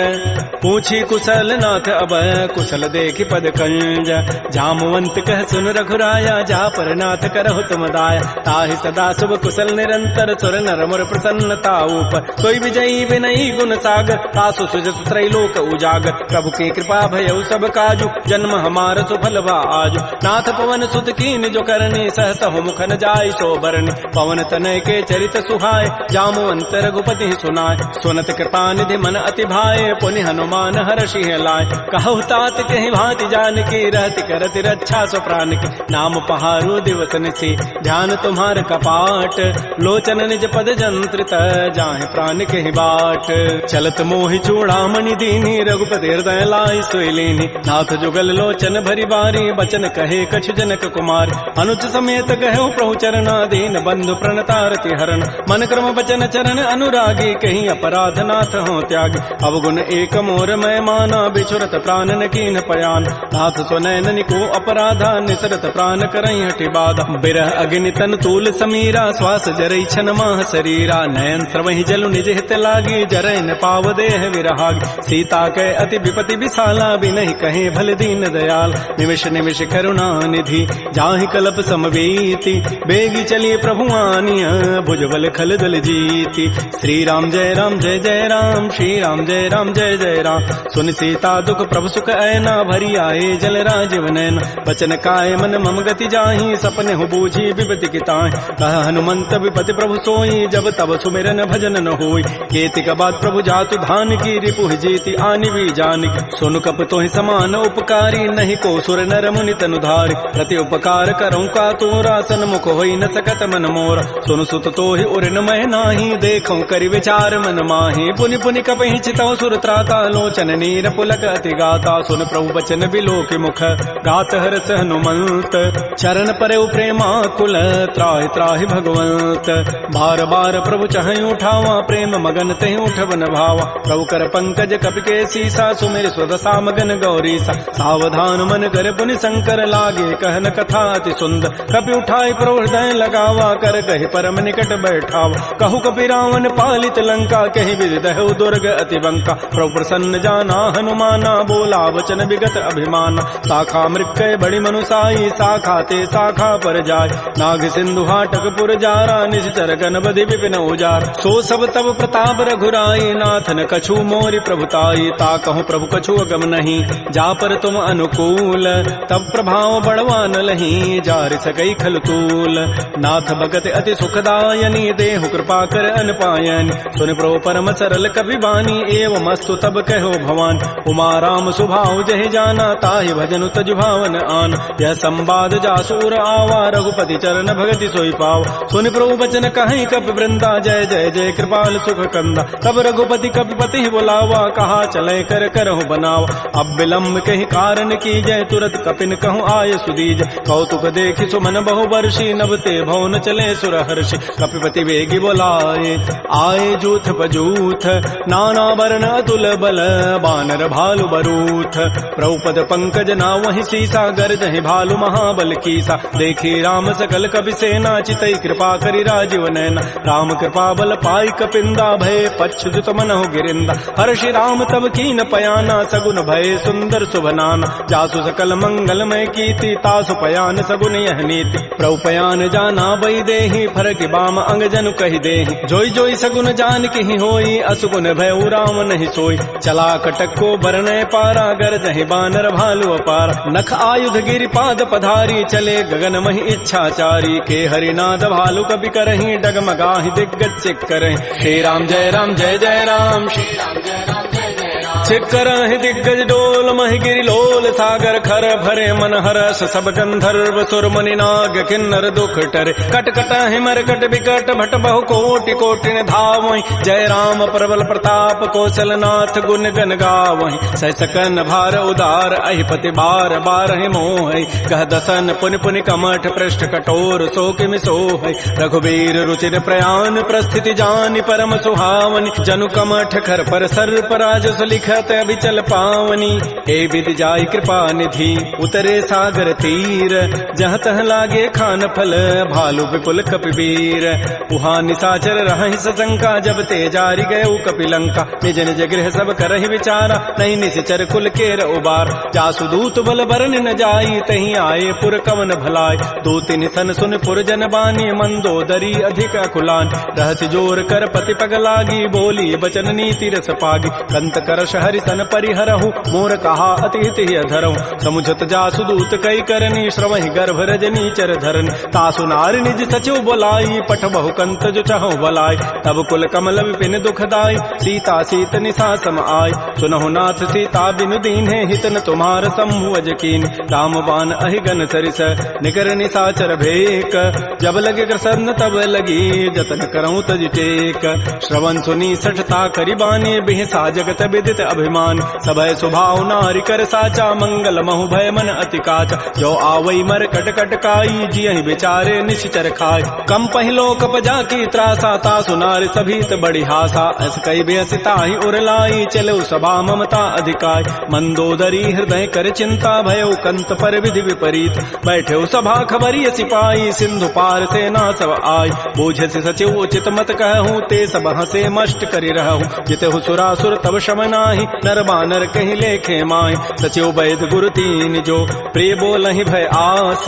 पूछी कुशल नाथ अब, कुशल देखि पद कंज। जामवंत कह सुन रघुराया, जा पर नाथ करहु तुम दाया। ताहि सदा शुभ कुशल निरंतर, सुर नर मुर प्रसन्नता ऊपर। सोई विजयी विनयी गुण सागर, तासु सुजस त्रैलोक उजागर। प्रभु की कृपा भयउ सब काजु, जन्म हमार सुफल भा आजु। नाथ पवन सुत कीन जो करनी, सहसहु मुख न जाय सो बरनी। पवन तनय के चरित सुहाय, जामवंत रघुपति सुनाय। सुनत कृपा निधि मन अति भाए, पुनि हनुमान हर्षि लाय। कहु तात कहि भांति जानकी, रहति करति रक्षा सो प्राण की। नाम पहारो दिवस निशि, ध्यान तुम्हार कपाट। लोचन निज पद जंत्रित, जाहि प्राण कहि बाट। चलत मोहि चूड़ामणि दीनी, रघुपति हृदय लाय सोई लीनी। नाथ जुगल लोचन भरी बारी, बचन कहे कछु जनक कुमार। अनुज समेत गहु प्रभु चरणा, दीन बंधु प्रणतारति हरण। मन क्रम बचन चरण अनुरागी, कहीं अपराध नाथ हो त्यागी। अवगुण एक मोर मैं माना, बिछुरत प्राण न कीन पयान। नाथ सुनैन को अपराधा, निसरत प्राण करई हटि बाधा। बिरह अग्नि तन तूल समीरा, श्वास जरई छन माह शरीरा। नयन स्रवहि जलु निज हित लागी, जरै न पाव देह विरहागी। सीता कै अति विपति विशाला, बिनहि कहे भल दीन दयाल। निमिष निमिष करुणा निधि, जाहि कलप समवेति। बेगी चलिए प्रभु आनिया, भुजबल खल दल जीती। श्री राम जय राम, श्री राम जय जय राम। सुन सीता दुख प्रभु सुख ऐना, भरी आए जल राजीव नैन। बचन काय मन मम गति जाहि, सपने हो बूझी विपति की ताहि। कह हनुमंत विपति प्रभु सोई, जब तब सुमिरन भजन न होई। केतिक बाद प्रभु जातु धान की, रिपुहि जीति आनि भी जानिक। सुन कप तोहि समान उपकारी, नहीं को सुर नर मुनि तनु धारि। प्रति उपकार करऊं का तोरा, सन्मुख होई न सकत मन मोरा। सुन सुत तोहि उरिन मह नाही, देखऊं करि विचार मन माही। पुनि पुनि कपहि चितौ सुर त्राता, लोचन नीर पुलक अति गाता। सुन प्रभु बचन बिलोकि मुख, गात हरस हनुमंत। चरण परउ प्रेमाकुल, त्राहि त्राहि भगवंत। बार बार प्रभु चहई उठावा, प्रेम मगन तहि उठवन भावा। प्रभु कर पंकज कपि के सीसा, सुमिर स्वदसा मगन गौरीसा। सावधान मन कर पुनि शंकर, लागे कहन कथा अति सुंदर। कपि उठाई प्रभु हृदय लगावा, कर कहि परम निकट बैठावा। कहु कपि रावण पालित लंका, कहि विदहु दुर्ग अति बंका। प्रभु प्रसन्न जाना हनुमाना, बोला वचन विगत अभिमाना। शाखा मृक्कय बड़ी मनुसाई, शाखा ते शाखा पर जाय। नाग सिंधु हाटक पुर जारा, निश्चर गण बधि विपिन उजार। सो सब तब प्रताप रघुराई, नाथन कछु मोरि प्रभुताई। ता कहूँ प्रभु कछु अगम नहीं, जा पर तुम अनुकूल। तब प्रभाव बड़वान लही, जार सकई खल तूल। नाथ भगत अति सुखदायनी, देहु कृपा कर अनपायन। सुन प्रभु परम सरल कवि बानी, एवं अस्तु तब कहो भवान। उमा राम सुभाव जहि जाना, ताहि भजनु तजु भावन आन। यह संवाद जासूर आवा, रघुपति चरण भगति सोई पाव। सुन प्रभु बचन कहीं कपि वृंदा, जय जय जय कृपाल सुख कंदा। तब रघुपति कपिपति बुलावा, कहा चले कर करहु बनावा। अब विलम्ब कहि कारण की जय, तुरत कपिन कहूँ आय सुदीज। कौतुक देखि सुमन बहु वर्षी, नभते भवन चले सुर हर्षि। कपिपति वेगी बोलाए, आए जूथ बजूथ। नाना वर्ण अतुल बल, बानर भालु बरूथ। प्रभुपद पंकज नावहि सीसा, गर्जहि भालु महाबल कीसा। देखी राम सकल कपि सेना, चितई कृपा करि राजीव नैना। राम कृपा बल पाई कपिंदा, भय पच्छुत मनहु गिरिंदा। हर्षि राम तब कीन पयाना, सगुन भय सुंदर सुभनाना। जासु सकल मंगलमय कीति, तासु पयान सगुन यह नीति। प्रभु पयान जाना बई देहि, फरक बाम अंग जनु कहि देहि। जोई जोई सगुन जान की होई, असुगुन भय राम नहीं सोई। चला कटक को बरनय पारा, गरजहि बानर भालु अपार। नख आयुध गिरि पाद पधारी, चले गगन महि इच्छाचारी। के हरिनाद भालु कपि करहि, डगमगाहि दिग्गज चिक करहि। श्री राम जय जय राम, श्री राम जय जय राम। छिकर दिग्गज डोल महि गिरि लोल सागर खर भरे मन हरस सब गंधर्व सुर मुनि नाग किन्नर दुख टरे कट कट हिमर कट विकट भट बहु कोटि कोटि धावहि जय राम प्रबल प्रताप कौशल नाथ गुण गन गावहि सह सकन भार उदार अहिपति बार बारहि मोहि कह दसन पुनि पुनि कमठ पृष्ठ कठोर सो किमि सोहि रघुबीर रुचिर प्रयाण प्रस्थिति जानि परम सुहावनि जनु कमठ खर पर सर्प राजस लिखत अभिचल पावनी ए विधि जाय कृपा निधि उतरे सागर तीर जहाँ तह लागे खान फल भालु विपुल कपिवीर उहाँ निशाचर रहहि सशंका जब ते जारी गए कपिलंका निज निज गृह सब करहि विचारा नहीं निश्चर कुल केर उबार जासु दूत बल बरन न जाई तहीं आए पुर कवन भलाय दो तिन सन सुन पुर जन बानी मंदोदरी अधिक अकुलान रहति जोर कर पति पग लागी बोली बचन नीति रस पागी कंत करश हरि सन परिहरहु मोर कहा अति हित धरहु समुझत जासु दूत कई करनी श्रवहि गर्भ रजनी चर धरन तासु नार निज सचिव बोलाई पठ बहु कंत जो चहु बलाई तब कुल कमल विपिन दुखदाई सीता सीत निशा सम आय सुनहु नाथ सीता बिनु दीन्हे हितन तुम्हार शंभु अजकीन राम बाण अहिगन सरिस निकर निशाचर भेक जब लगे कृष्ण तब लगी जतन करऊं तज टेक श्रवण सुनी सठता करिबानी बिहसा जगत विदित अभिमान सभय स्वभाव नारि कर साचा मंगल महु भय मन अति काचा जो आवई मर कट कट काई जियहि बेचारे निश्चर खाय कम पहिलो कप जाकी त्रासा तासु नारि सभीत बड़ी हासा अस कई बेसिता ही उरलाई चलो सभा ममता अधिकाय मंदोदरी हृदय कर चिंता भयो कंत पर विधि विपरीत बैठे सभा खबरी सिपाही सिंधु पार सेना सब आय बूझ से सचिव उचित मत कहूँ ते सब हसे मष्ट करि रहूँ जितहु सुरासुर तब शम नाही नर बानर कहीं लेखे माय सचिव वैद गुरु तीन जो प्रिय बोलहि भय आस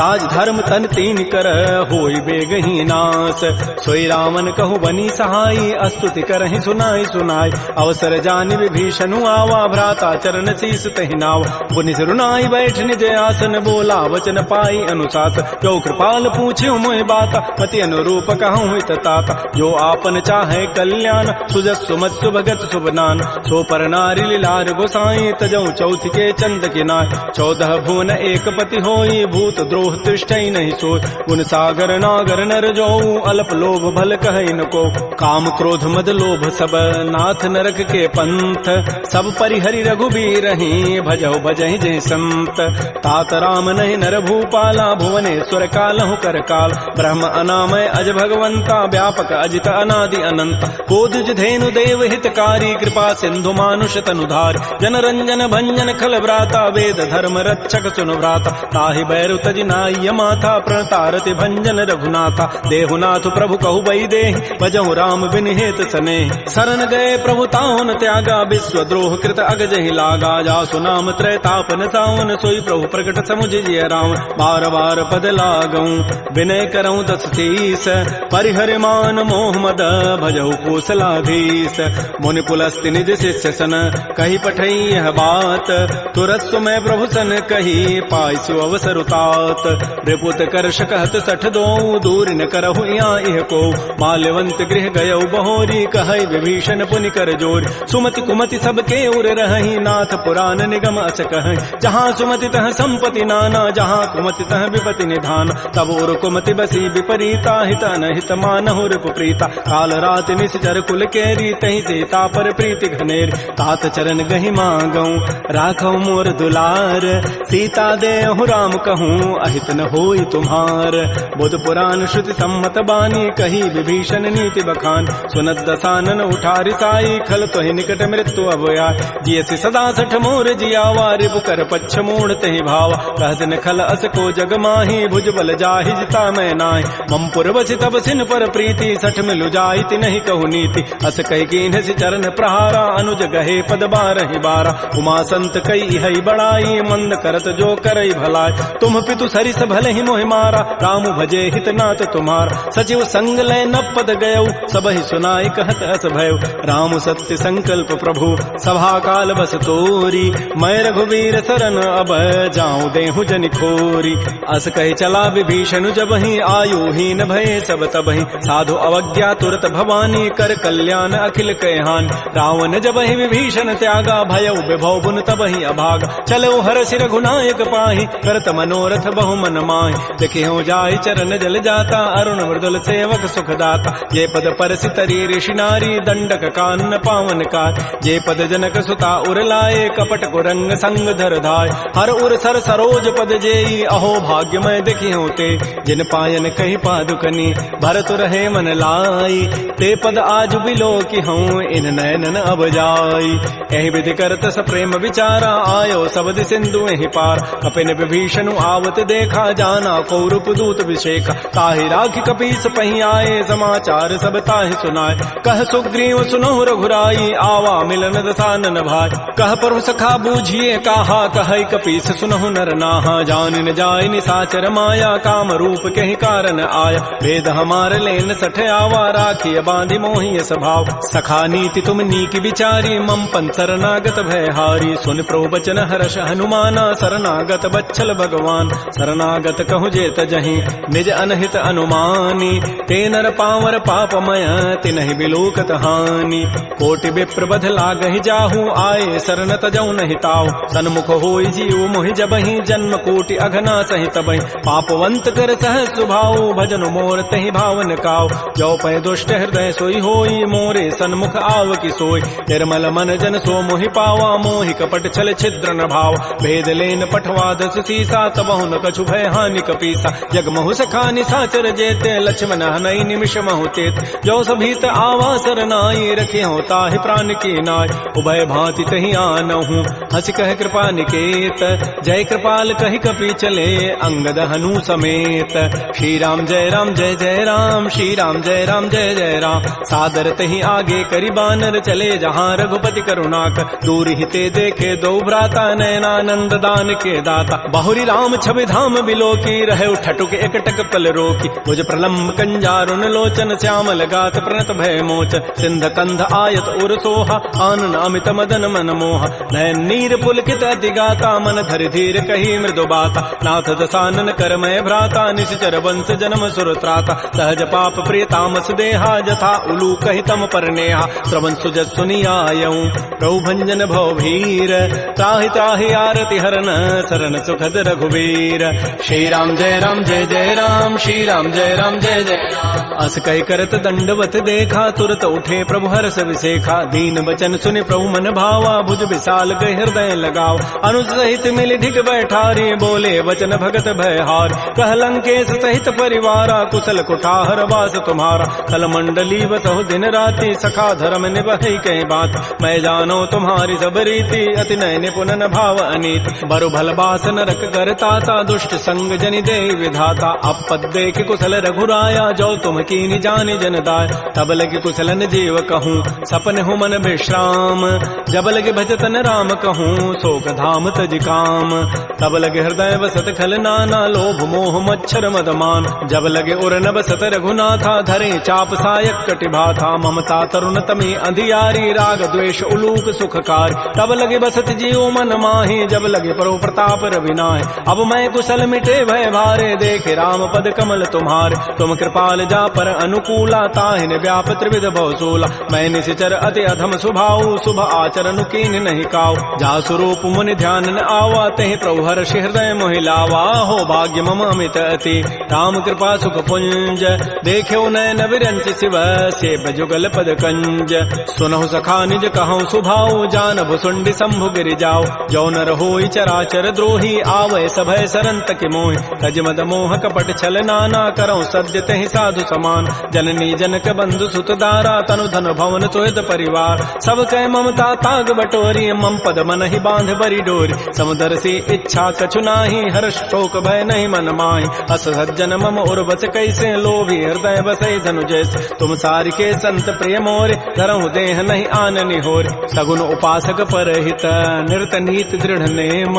राज धर्म तन तीन कर होई बेगही नास सोई रामन कहु बनी सहाई अस्तुति करहि सुनाई सुनाई अवसर जानि विभीषणु आवा भ्राता चरण शीस तहि नाव पुनि सिरुनाई बैठ निज आसन बोला वचन पाई अनुशास जो कृपाल पूछ्यो मोहि बाता पति अनुरूप कहूँ हित ताता जो आपन चाहे कल्याण सुजस सुमत सुभगत सुबनान सो पर नारी लीलार गोसाई तजऊ चौथ के चंद किनाय 14 भुवन एक पति होई भूत द्रोह तिष्ठई नहीं सोय उन सागर नागर नर जो अल्प लोभ भल कहई न को काम क्रोध मद लोभ सब नाथ नरक के पंथ सब परिहरि रघुबीर रही भजऊ भजहि जय संत तात राम नहीं नर भूपाला भुवनेश्वर कालहु कर काल ब्रह्म अनामय अज भगवंता व्यापक अजित अनादि अनंत कोदुज धेनु देव हितकारी कृपा सिंधु मानुष तनुधार जन रंजन भंजन खल व्राता वेद धर्म रक्षक सुनु व्राता ताहि बैरु तजि नाय माथा प्रणतारति भंजन रघुनाथा देहुनाथ प्रभु कहु बई देहि भजहु राम बिन हेत सने शरण गए प्रभु ताहुन त्यागा विश्व द्रोह कृत अगजहि लागा जासु नाम त्रैतापन सावन सोई प्रभु प्रकट समुझ जिय राम बार बार पद लागऊं विनय करऊं 10 शीस परिहर मान मोह मद भजहु कौशलाधीश मुनि पुलस्ति निज शिष्य सन कही पठई यह बात तुरत सुमय प्रभु सन कही पाइसु अवसर उतात रिपुत करश कहत 62 दूर न करहु इह को माल्यवंत गृह गयौ बहोरी कहई विभीषण पुनि कर जोर सुमति कुमति सबके उर रहहि नाथ पुराण निगम अस कहई जहाँ सुमति तह संपति नाना जहाँ कुमति तह विपति निधान तब उर कुमति बसी विपरीता हित अनहित मानहु रिपु प्रीता काल रात निश्चर कुल केरी तहि सीता पर प्रीति घनेर तात चरण गहि मांगऊं राखौ मोर दुलार सीता देहु राम कहूँ अहित न होई तुम्हार बुध पुराण श्रुति सम्मत बानी कही विभीषण नीति बखान सुनत दसानन उठारि साई खल तोहि निकट मृत्यु अवया जियसि सदा सठ मोर जियावा रिपु कर पच्छ मूढ़ तहि भावा कहत न खल अस को जग माही भुज बल जाहि जिता मैं नाहि मम पुर बसि तब सिन पर प्रीति सठ मिलु जाइति नहीं कहु नीति अस कहि कीन्ह चरण प्रहारा अनुज गहे पद बारहि बारा उमा संत कई हई बड़ाई, मंद करत जो करई भलाई। तुम पितु सरिस भले ही मोहि मारा, राम भजे हित नाथ तुम्हारा। सचिव संग लय न पद गयऊ, सब ही सुनाई कहत अस भयऊ। राम सत्य संकल्प प्रभु, सभा काल बस तोरी। मैं रघुवीर शरण अब जाऊं देहु जनि खोरी। अस कहि चला विभीषण जबहि, आयुहीन भये सब तबहि। साधु अवज्ञा तुरत भवानी, कर कल्याण अखिल कहान। रावण जबहि विभीषण त्यागा, भयउ विभव बुन तबहि अभागा। चलो हरषि रघुनायक पाहि, करत मनोरथ बहु मन माहि। देखियो जाय चरण जल जाता, अरुण मृदुल सेवक सुखदाता। जे पद परसि तरी ऋषि नारी, दंडक कानन पावन कार। जे पद जनक सुता उर लाए, कपट कुरंग संग धर धाय। हर उर सर सरोज पद जेई, अहो भाग्य मैं देखियो ते। जिन पायन कही पादुकनी, भरत रहे मन लाई। ते पद आज बिलो की हूँ, इन नयनन अब जाई। एहि विधि करत स प्रेम विचारा, आयो सबद सिंधु एहि पार। कपिन विभीषण आवत देखा, जाना कौरव दूत विशेखा। ताहि राखी कपीस पही आए, समाचार सब ताहि सुनाए। कह सुग्रीव सुनहु रघुराई, आवा मिलन दसानन भाई। कह प्रभु सखा बूझिए कहा, कहै कपीस सुनहु नर नाहा। जान न जाय निसाचर माया, काम रूप कहि कारण आया। भेद हमार लेन सठ आवा, राखिय बांधि मोहि स्वभाव। सखा नीति तुम नीक विचारी, मम पन शरणागत भयहारी। सुन प्रभु बचन हर्ष हनुमाना, शरणागत बच्छल भगवान। शरणागत कहु जेत जहि, निज अनहित अनुमानी। ते नर पावर पापमय, तिनहि बिलोकत हानि। कोटि विप्र बध लागहि जाहु, आए शरण तजौ नहि ताहु। सन्मुख होई जीव मोहि जबहि, जन्म कोटि अघना सहि तबहि। पापवंत कर सहज सुभाऊ, भजन मोर तहि भावन काऊ। जो पै दुष्ट हृदय सोई होई, मोरे सन्मुख आव की सोई। निर्मल मन जन सो मोहि पावा, मोहि कपट छल छिद्र न भाव। भेद लेन पठवा दस सीसा, तबहु न कछु भय हानि कपीसा। जग महु सखा निसाचर जेते, लक्ष्मण हनई निमिष महु तेत। जो सभीत आवा सरनाई, रखे होता है प्राण की नाय। उभय भांति तहि आनहु, हंस कह कृपा निकेत। जय कृपाल कहि कपि चले, अंगद हनु समेत। श्री राम जय राम जय जय राम, श्री राम जय राम जय जय राम। सादर तहि आगे करि बानर, चले जहाँ रघुपति करुणाकर। दूर हिते देखे दो भ्राता, नयनानंद दान के दाता। बहुरी राम छवि धाम बिलो की, रहे ठटुक एकटक पल रोकी। भुज प्रलम्ब कंजारुन लोचन, श्यामल गात प्रणत भय मोचन। सिंध कंध आयत उर सोहा, आनन अमित मदन मन मोहा। नयन नीर पुलकित अति गाता, मन धरि धीर कही मृदु बाता। नाथ दसानन कर मैं भ्राता, निश्चर वंश जन्म सुर त्राता। सहज पाप प्रिय तामस देहा, जथा उलू कहि तम पर नेहा। श्रवण सुजत सुनि आयऊं, प्रभु भंजन भव भीर। त्राहि त्राहि आरति हरन, शरण सुखद रघुवीर। श्री राम जय राम जय जय राम, श्री राम जय राम जय जय राम। अस कहि करत दंडवत देखा, तुरत उठे प्रभु हर्ष विसेखा। दीन बचन सुनि प्रभु मन भावा, भुज विशाल गहि हृदय लगाव। अनुज सहित मिल ढिग बैठारी, बोले वचन भगत भयहार। कह लंकेश सहित परिवारा, कुशल कुठार वास तुम्हारा। कल मंडली बसहु दिन राति, सखा धर्म निभहि कहीं बात। मैं जानो तुम्हारी सब रीति, अति नय निपुण न भाव अनीति। बरु भल बास नरक करताता, दुष्ट संग जनि दे विधाता। अपद देख कुशल रघुराया, जो तुम कीनि जानि जन दाय। तब लगे कुशलन जीव कहूँ, सपन हूँ मन विश्राम। जब लगे भजतन राम कहूँ, शोक धाम तज काम। तब लगे हृदय बसत खल नाना, लोभ मोह मच्छर मदमान। जब लगे उर न बसत रघुनाथा, धरे चाप सायक कटिभाथा। ममता तरुण तमी अंधियारी, राग द्वेष उलूक सुखकार। तब लगे बसत जीव मन माही, जब लगे परो प्रताप रविनाय। अब मैं कुशल मिटे भय भारे, देखे राम पद कमल तुम्हारे। तुम कृपाल जा पर अनुकूला, ताहिन व्याप त्रिविध बहुसूला। मैं निश्चर अति अधम स्वभाव, शुभ आचरण कीन नहीं काऊ। जा स्वरूप मुनि ध्यान न आवा, तहि प्रभु हर्ष हृदय मोहि लावा। हो भाग्य मम अमित अति, राम कृपा सुख पुंज। देख्यो नयन विरंच शिव, से बजुगल पद कंज। सुनहु सखा निज कहूँ सुभाऊ, जान भुसुंडी शंभु गिरि जाओ। जो नर होई चराचर द्रोही, आवै सभय सरंत के मोहि। तज मद मोह कपट छल नाना, करऊँ सद्य तहि साधु समान। जननी जनक बंधु सुत दारा, तनु धन भवन सुहृद परिवार। सब कह ममता ताग बटोरी, मम पद मन ही बांध बरी डोरी। समुदर सी इच्छा कछु नाही, हर्ष शोक भय नहीं मन माही। अस सज्जन मम उर बस कैसे, लोभी हृदय बसै धनु जैसे। तुम सारि के संत प्रिय मोरे, धरहु देह नहीं आननि होरे। सगुन उपासक परहित, भरत नीति दृढ़ नेम,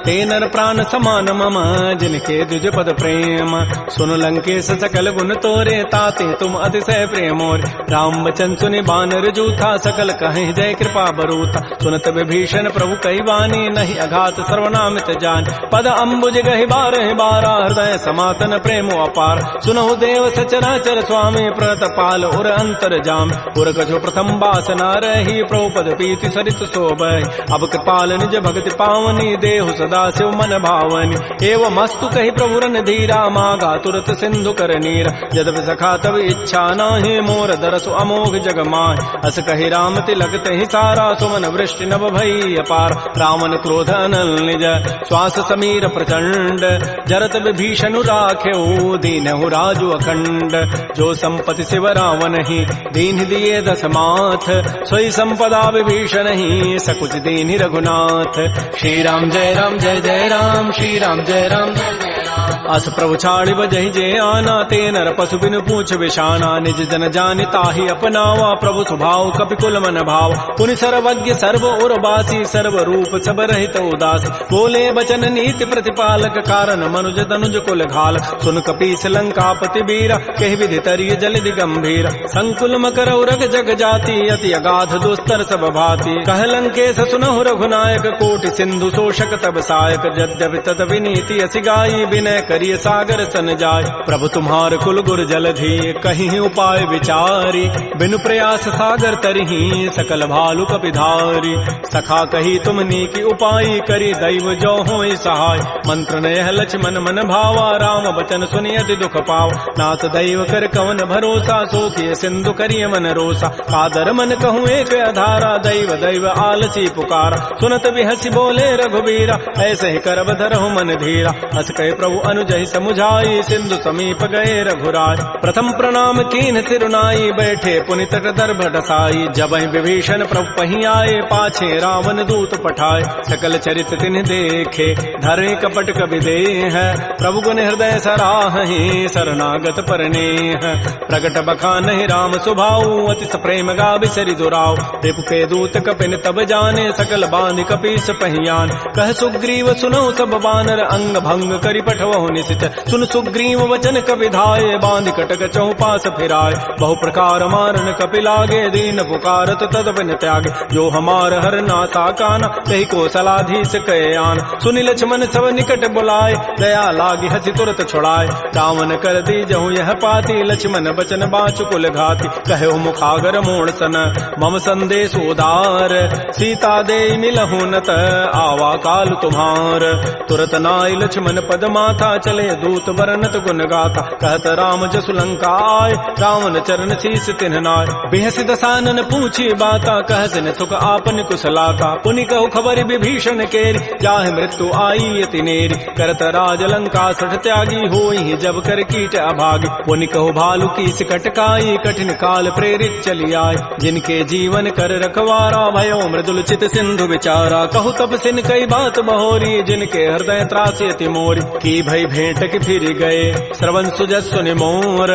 ते नर प्राण समान मम, जिनके द्विज पद प्रेम। सुन लंकेश सकल गुण तोरे, ताते तुम अतिशय प्रेमोर। राम वचन सुनि बानर जूथा, सकल कहीं जय कृपा बरूथा। सुनत विभीषण प्रभु कई वाणी, नहीं अघात सर्वनामित जान। पद अम्बुज गहि बारहि बारा, हृदय समातन प्रेमो अपार। सुनहु देव सचराचर स्वामी, प्रतपाल उर अंतर जाम। उर कछो प्रथम वासना रही, प्रभु पद पीति सरित शोभै। अब कृपाल निज भक्ति पावनी, देहु सदा शिव मन भावनी। एवं मस्तु कही प्रभु रन धीरा, मागा तुरत सिंधु कर नीरा। यद्यपि सखा तब इच्छा नाही, मोर दरसु अमोघ जग माहि। अस कही राम तिलक तहि सारा, सुमन वृष्टि नभ भई अपार। रावण क्रोध अनल निज, श्वास समीर प्रचंड। जरत विभीषण राखेऊ, दीनहु राजु अखंड। जो संपत्ति शिव रावण ही, दीन दिए दस माथ। सोई संपदा विभीषण ही, सकुच दीन रघुनाथ। श्री राम जय राम, श्री राम जय राम जय जय राम। अस प्रभु छाड़ि बजहि जे आना, ते नर पशु बिनु पूछ विषाना। निज जन जानि ताहि अपनावा, प्रभु स्वभाव कपिकुल मन भाव। पुनि सर्वज्ञ सर्व उर्वासी, सर्व रूप सब रहित उदासी। बोले बचन नीति प्रतिपालक, कारण मनुज तनुज कुल घाल। सुन कपीस लंकापति वीर, कहि विधि तरिय जलधि गंभीर। संकुल मकर उरग जग जाति, अति अगाध दुस्तर सब भाति। कह लंकेश सुनहु रघुनायक, कोटि सिंधु शोषक तब सायक। यद्यपि तद विनीति असि गाई, विनय करिय सागर सन जाय। प्रभु तुम्हार कुल गुर जलधि, कहीं उपाय विचारी। बिनु प्रयास सागर तरही, सकल भालु कपिधारी। सखा कही तुम नीकी उपाय, करी दैव जो होई सहाय। मंत्र नयह लक्ष्मण मन भावा, राम बचन सुनि अति दुख पाव। नाथ दैव कर कवन भरोसा, सोखिय सिंधु करिय मन रोसा। कादर मन कहूँ एक अधारा, दैव दैव आलसी पुकारा। सुनत बिहसी बोले रघुबीरा, ऐसे ही करब धरहु मन धीरा। हस कहे प्रभु अनुजहि समुझाई, सिंधु समीप गए रघुराय। प्रथम प्रणाम कीन तिरुनाई, बैठे पुनि तट दर्भ डसाई। जबहि विभीषण प्रभु पहि आए, पाछे रावण दूत पठाए। सकल चरित तिन्हि देखे, धरे कपट कबि देह। प्रभु गुण हृदय सराहि, शरणागत परनेह। प्रगट बखानहि राम सुभाऊ, अतिस प्रेम गा बिसरि दुराऊ। रिपु के दूत कपिन तब जाने, सकल बांधि कपीस पहियान। कह सुग्रीव सुनौ सब बानर, अंग भंग करि पठवहु निश्चर। सुन सुग्रीव वचन कपि धाये, बांधि कटक चौपास फिराय। बहु प्रकार मारन कपि लागे, दीन पुकारत तद बिन त्यागे। जो हमार हर नासा काना, तहि को सलाधीस कहे आन। सुनि लक्ष्मण सब निकट बुलाए, दया लागी हसी तुरत छुड़ाए। रावण कर दी जहु यह पाती, लक्ष्मण बचन बाँचु कुल घाती। कहे मुखागर मोड़ सन, मम संदेश उदार। सीता दे मिलहु नत, आवा काल तुम्हार। तुरत नाई लक्ष्मण पद माथा, चले दूत बरनत गुण गाथा। कहत राम जसु लंका आय, रावण चरण शीस तिन्ह नाय। बेहसी दसानन पूछी बाता, कहसिन सुख आपन कुशलाता। पुनि कहु खबर विभीषण केरी, जाहि मृत्यु आई अति नेरी। करत राज लंका सठ त्यागी, होई जब कर कीट अभागी। पुनि कहु भालु की सिकटकाई, कठिन काल प्रेरित चली आय। जिनके जीवन कर रखवारा, भयो मृदुल चित सिंधु विचारा। कहु तब सिन कई बात बहोरी, जिनके हृदय त्रासी अति मोरी। की भई भेंट की फिर गए, श्रवण सुजस सुनि मोर।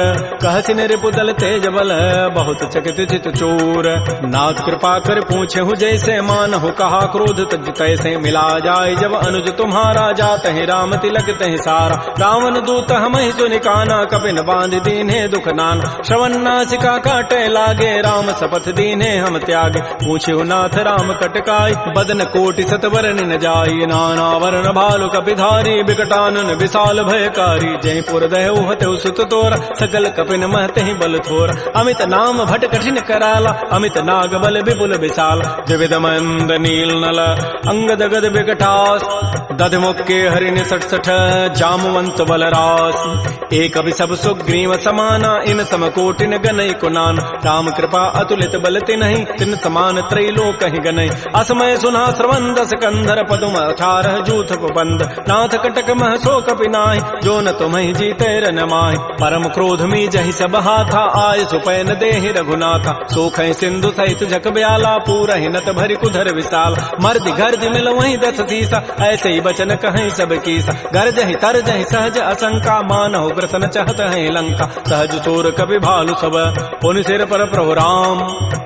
कहसिन रिपुदल तेज बल, बहुत चकित चित चोर। नाथ कृपा कर पूछे हूँ जैसे, मानहु कहा क्रोध तज तैसे। मिला जाय जब अनुज तुम्हारा, जात है राम तिलक तहि सारा। रावण दूत हमहि सुनि काना, कपिन बांध दीन्हे दुख नाना। श्रवण नासिका काटे लागे, राम शपथ दीन्हे हम त्यागे। पूछे नाथ राम कटकाई, बदन कोटि सतवर न जाई। नाना वर्ण भालु कपिधारी, विकटानन विशाल भयकारी। जयपुर दहु हतु सुत तोरा, सकल कपिन महते ही बल थोरा। अमित नाम भट कठिन कराला, अमित नाग बल विपुल विशाल। विविध मंद नील नल, अंगद गद विकटास। दध मुक्के हरिण सठ सठ, जामवंत बलरास। एक अभि सब सुग्रीव समाना, इन सम कोटिन गनई कुनान। राम कृपा अतुलित बल तिन्हि, तिन समान त्रैलोक ही गनई। असमय सुना श्रवण दस कंधर, पदुम 18 जूथ बंद। नाथ कटक मह सो कपि नाही, जो न तुम्हें जीते रन माहि। परम क्रोध में जहि सब हाथा, आय सुपैन देहि रघुनाथा। सोख सिंधु सहित झक ब्याला, पूरा ही नत भरि कुधर विशाल। मर्द गर्ज मिल वहीं 10 सीसा, ऐसे ही बचन कहें सब कीसा। गर्ज ही तर जहि सहज असंका, मानहु ग्रसन चहत है लंका। सहज सोर कवि भालु सब, पुन सिर पर प्रभु राम।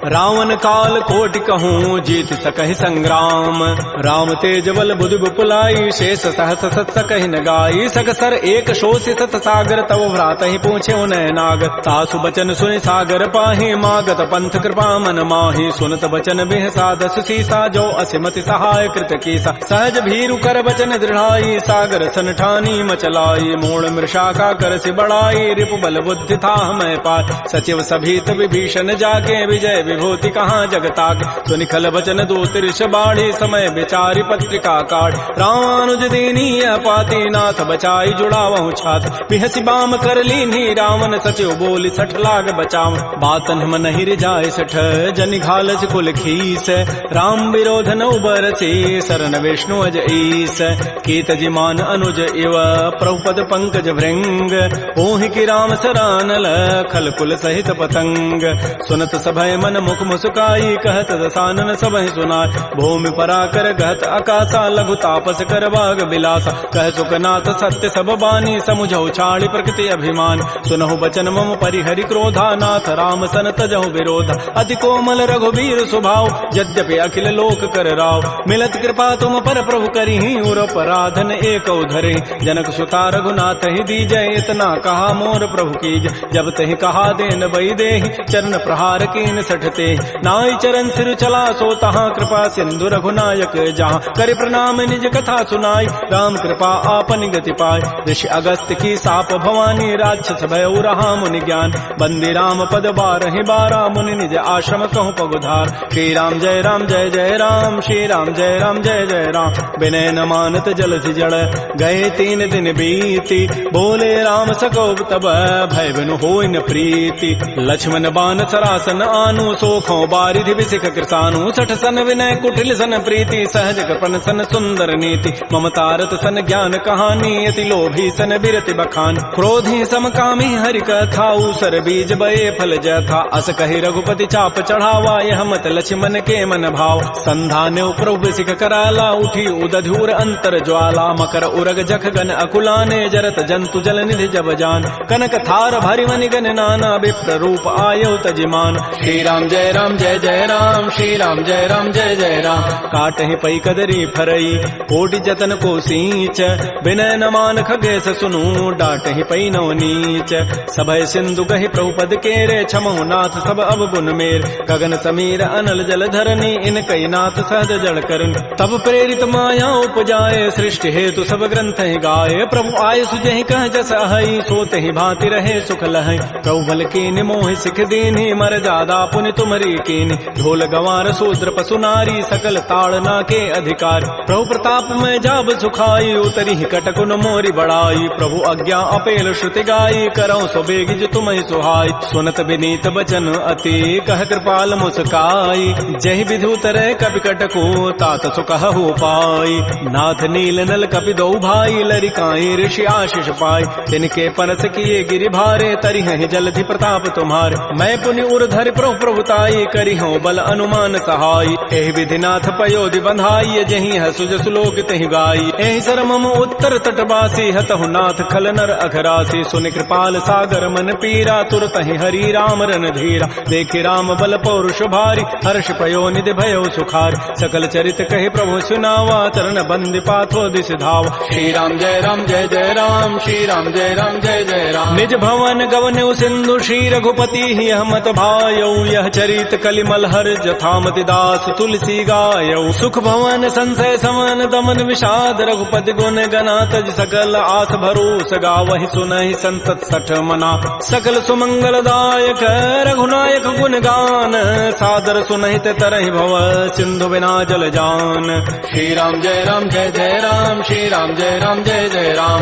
रावण काल कोटि कहूँ, जीत सकहि संग्राम। राम तेज बल बुद्धि विपुलाई, शेष सहस सत सकहि न गाई। सकसर एक शोषि सत सागर, तव भ्रात ही पूछे उनय नाग। तासु बचन सुनि सागर पाहि, मागत पंथ कृपा मन माहि। सुनत बचन बिह साधस सीसा, जो असिमति सहाय कृत कीसा। सहज भीरु कर बचन दृढ़ाई, सागर सन ठानी मचलाई। मूढ़ मृषा का कर सि बढ़ाई, रिपु बल बुद्धि था मैं पाय। सचिव सभीत विभीषण जाके, विजय विभूति कहाँ जगताके। सुनिखल बचन दूत ऋष बाढ़ी, समय विचारी पत्रिका काढ़। रामानुज दीनी पाती, नाथ बचाई जुड़ावहु छात। बिहसी बाम कर लीन्ही, रावण सचिव बोली 60 लाग बचाव। बातन हम नहीं रिजाय 60, जनि घालस कुल खीस। राम विरोध न उबरसी, शरण विष्णु अज ईस। कीत जिमान अनुज इव, प्रभुपद पंकज भृंग। ओहि की राम सरानल, खल कुल सहित पतंग। सुनत सभय मन मुख मुस्काई, कहत दसानन सबहि सुनाय। भूमि पराकर गहत आकाशा, लघु तापस कर बाग बिलासा। कह सुखनाथ सत्य सब बानी, समुझौ छाड़ी प्रकृति अभिमान। सुनहु बचन मम परिहरि क्रोधा, नाथ राम सन तजहु विरोधा। अति कोमल रघुबीर स्वभाव, यद्यपि अखिल लोक कर राव। मिलत कृपा तुम पर प्रभु करिहि, उर पराधन एक धरे। जनक सुता रघुनाथ ही दीजय, इतना कहा मोर प्रभु कीज। जब तहि कहा देन बई देहि, चरण प्रहार कीन 60 ते। नाई चरण सिर चला सो तहाँ, कृपा सिंधु रघुनायक जहाँ। कर प्रणाम निज कथा सुनाई, राम कृपा आपन गति पाय। ऋषि अगस्त की साप भवानी, राक्षस भय रहा मुनि ज्ञान। बंदी राम पद 12 बारा, मुनि निज आश्रम कहूँ पगुधार। श्री राम जय राम जय जय राम, श्री राम जय राम जय जय राम। विनय न मानत जलधि जड़, गए 3 दिन बीती। बोले राम सकोब तब, भय बिनु होय न प्रीति। लक्ष्मण बान सरासन आनु, सोखों बारिधि विसिख कृसानु। 60 सन विनय कुटिल सन प्रीति, सहज कृपन सन सुंदर नीति। ममतारत सन ज्ञान कहानी, अति लोभी सन बिरति बखान। क्रोधी समकामी हरि कथा, ऊसर बीज बये फल जथा। अस कहि रघुपति चाप चढ़ावा, यह मत लक्ष्मण के मन भाव। संधान प्रभु सिख कराला, उठी उदधूर अंतर ज्वाला। मकर उरग जख गन अकुलाने, जरत जंतु जल निधि जब जान। कनक थार भरि मनि गन नाना, विप्र रूप आयो तजिमान। श्री राम जय राम जय जय राम, श्री राम जय राम जय जय राम। काटहि पै कदरी फरई, कोटि जतन को सींच। विनय न मान खगेश सुनु, डाटहि पै नव नीच। सभय सिंधु गहि प्रभुपद केरे, क्षमहु नाथ सब अवगुण मेर। गगन समीर अनल जल धरनी, इन कई नाथ सहज जड़ करनी। तब प्रेरित माया उपजाए, सृष्टि हेतु सब ग्रंथ ही गाये। प्रभु आय सुजहि कह जस अहै, सोते ही भांति रहे सुख लहै। प्रभु बल कीनि मोहि सिख दीन्हि, मर जादा पुनि तुमरी कीनि। ढोल गंवार शूद्र पशु नारी, सकल ताड़ना के अधिकार। प्रभु प्रताप में जाब सुखाई, उतरी कटकुन मोरी बढ़ाई। प्रभु आज्ञा अपेल श्रुति गाई, करौ सो बेगिज तुम्हि सुहाई। सुनत विनीत बचन अति, कह कृपाल मुस्काई। जहि विधु तरह कपि कटको, तात सुकहु पाई। नाथ नील नल कपि दो भाई, लरिकाई ऋषि आशीष पाई। तिनके परस किए गिरि भारे, तरिहहि जलधि प्रताप तुम्हारे। मैं पुनि उर धरि प्रभु प्रभुताई, करिहौं बल अनुमान सहाई। एहि विधि नाथ पयोधि बंधाई, जहि हसु जसु लोक तहि गाई। एहि सर मम उत्तर तटवासी, हतहु नाथ खल नर अघरासी। सुनि कृपाल सागर मन पीरा, तुरत ही हरि राम रन धीरा। देखि राम बल पौरुष भारी, हर्ष पयो निधि भयो सुखार। सकल चरित कहि प्रभु सुनावा, चरण बंदि पाथो दिस धावा। श्री राम जय राम जय जय राम, श्री राम जय राम जय जय राम। निज भवन गवन्यु सिंधु, श्री रघुपति ही हमत भायौ। यह चरित कलिमल हर जथामति दास, तुलसी गायौ। सुख भवन संशय समन, दमन विषाद रघुपति गुण गना। तज सकल आस भरोस, गावहि सुनहि संतत 60 मना। सकल सुमंगल दायक रघुनायक गुण गान, सादर सुनहि ते तरहि भव सिंधु बिना जल जान। श्री राम जय राम जय जय राम, श्री राम जय राम जय जय राम।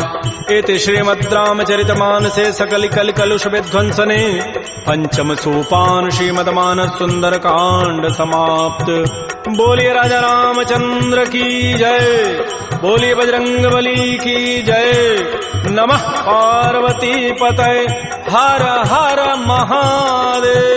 इति श्रीमद् रामचरितमानसे सकल कल कलुष विध्वंसने, पंचम सोपान श्रीमद् मानस सुंदर कांड समाप्त। बोलिए राजा रामचंद्र की जय, बोलिए बजरंग बली की जय। नमः पार्वती पतये हर हर महादेव।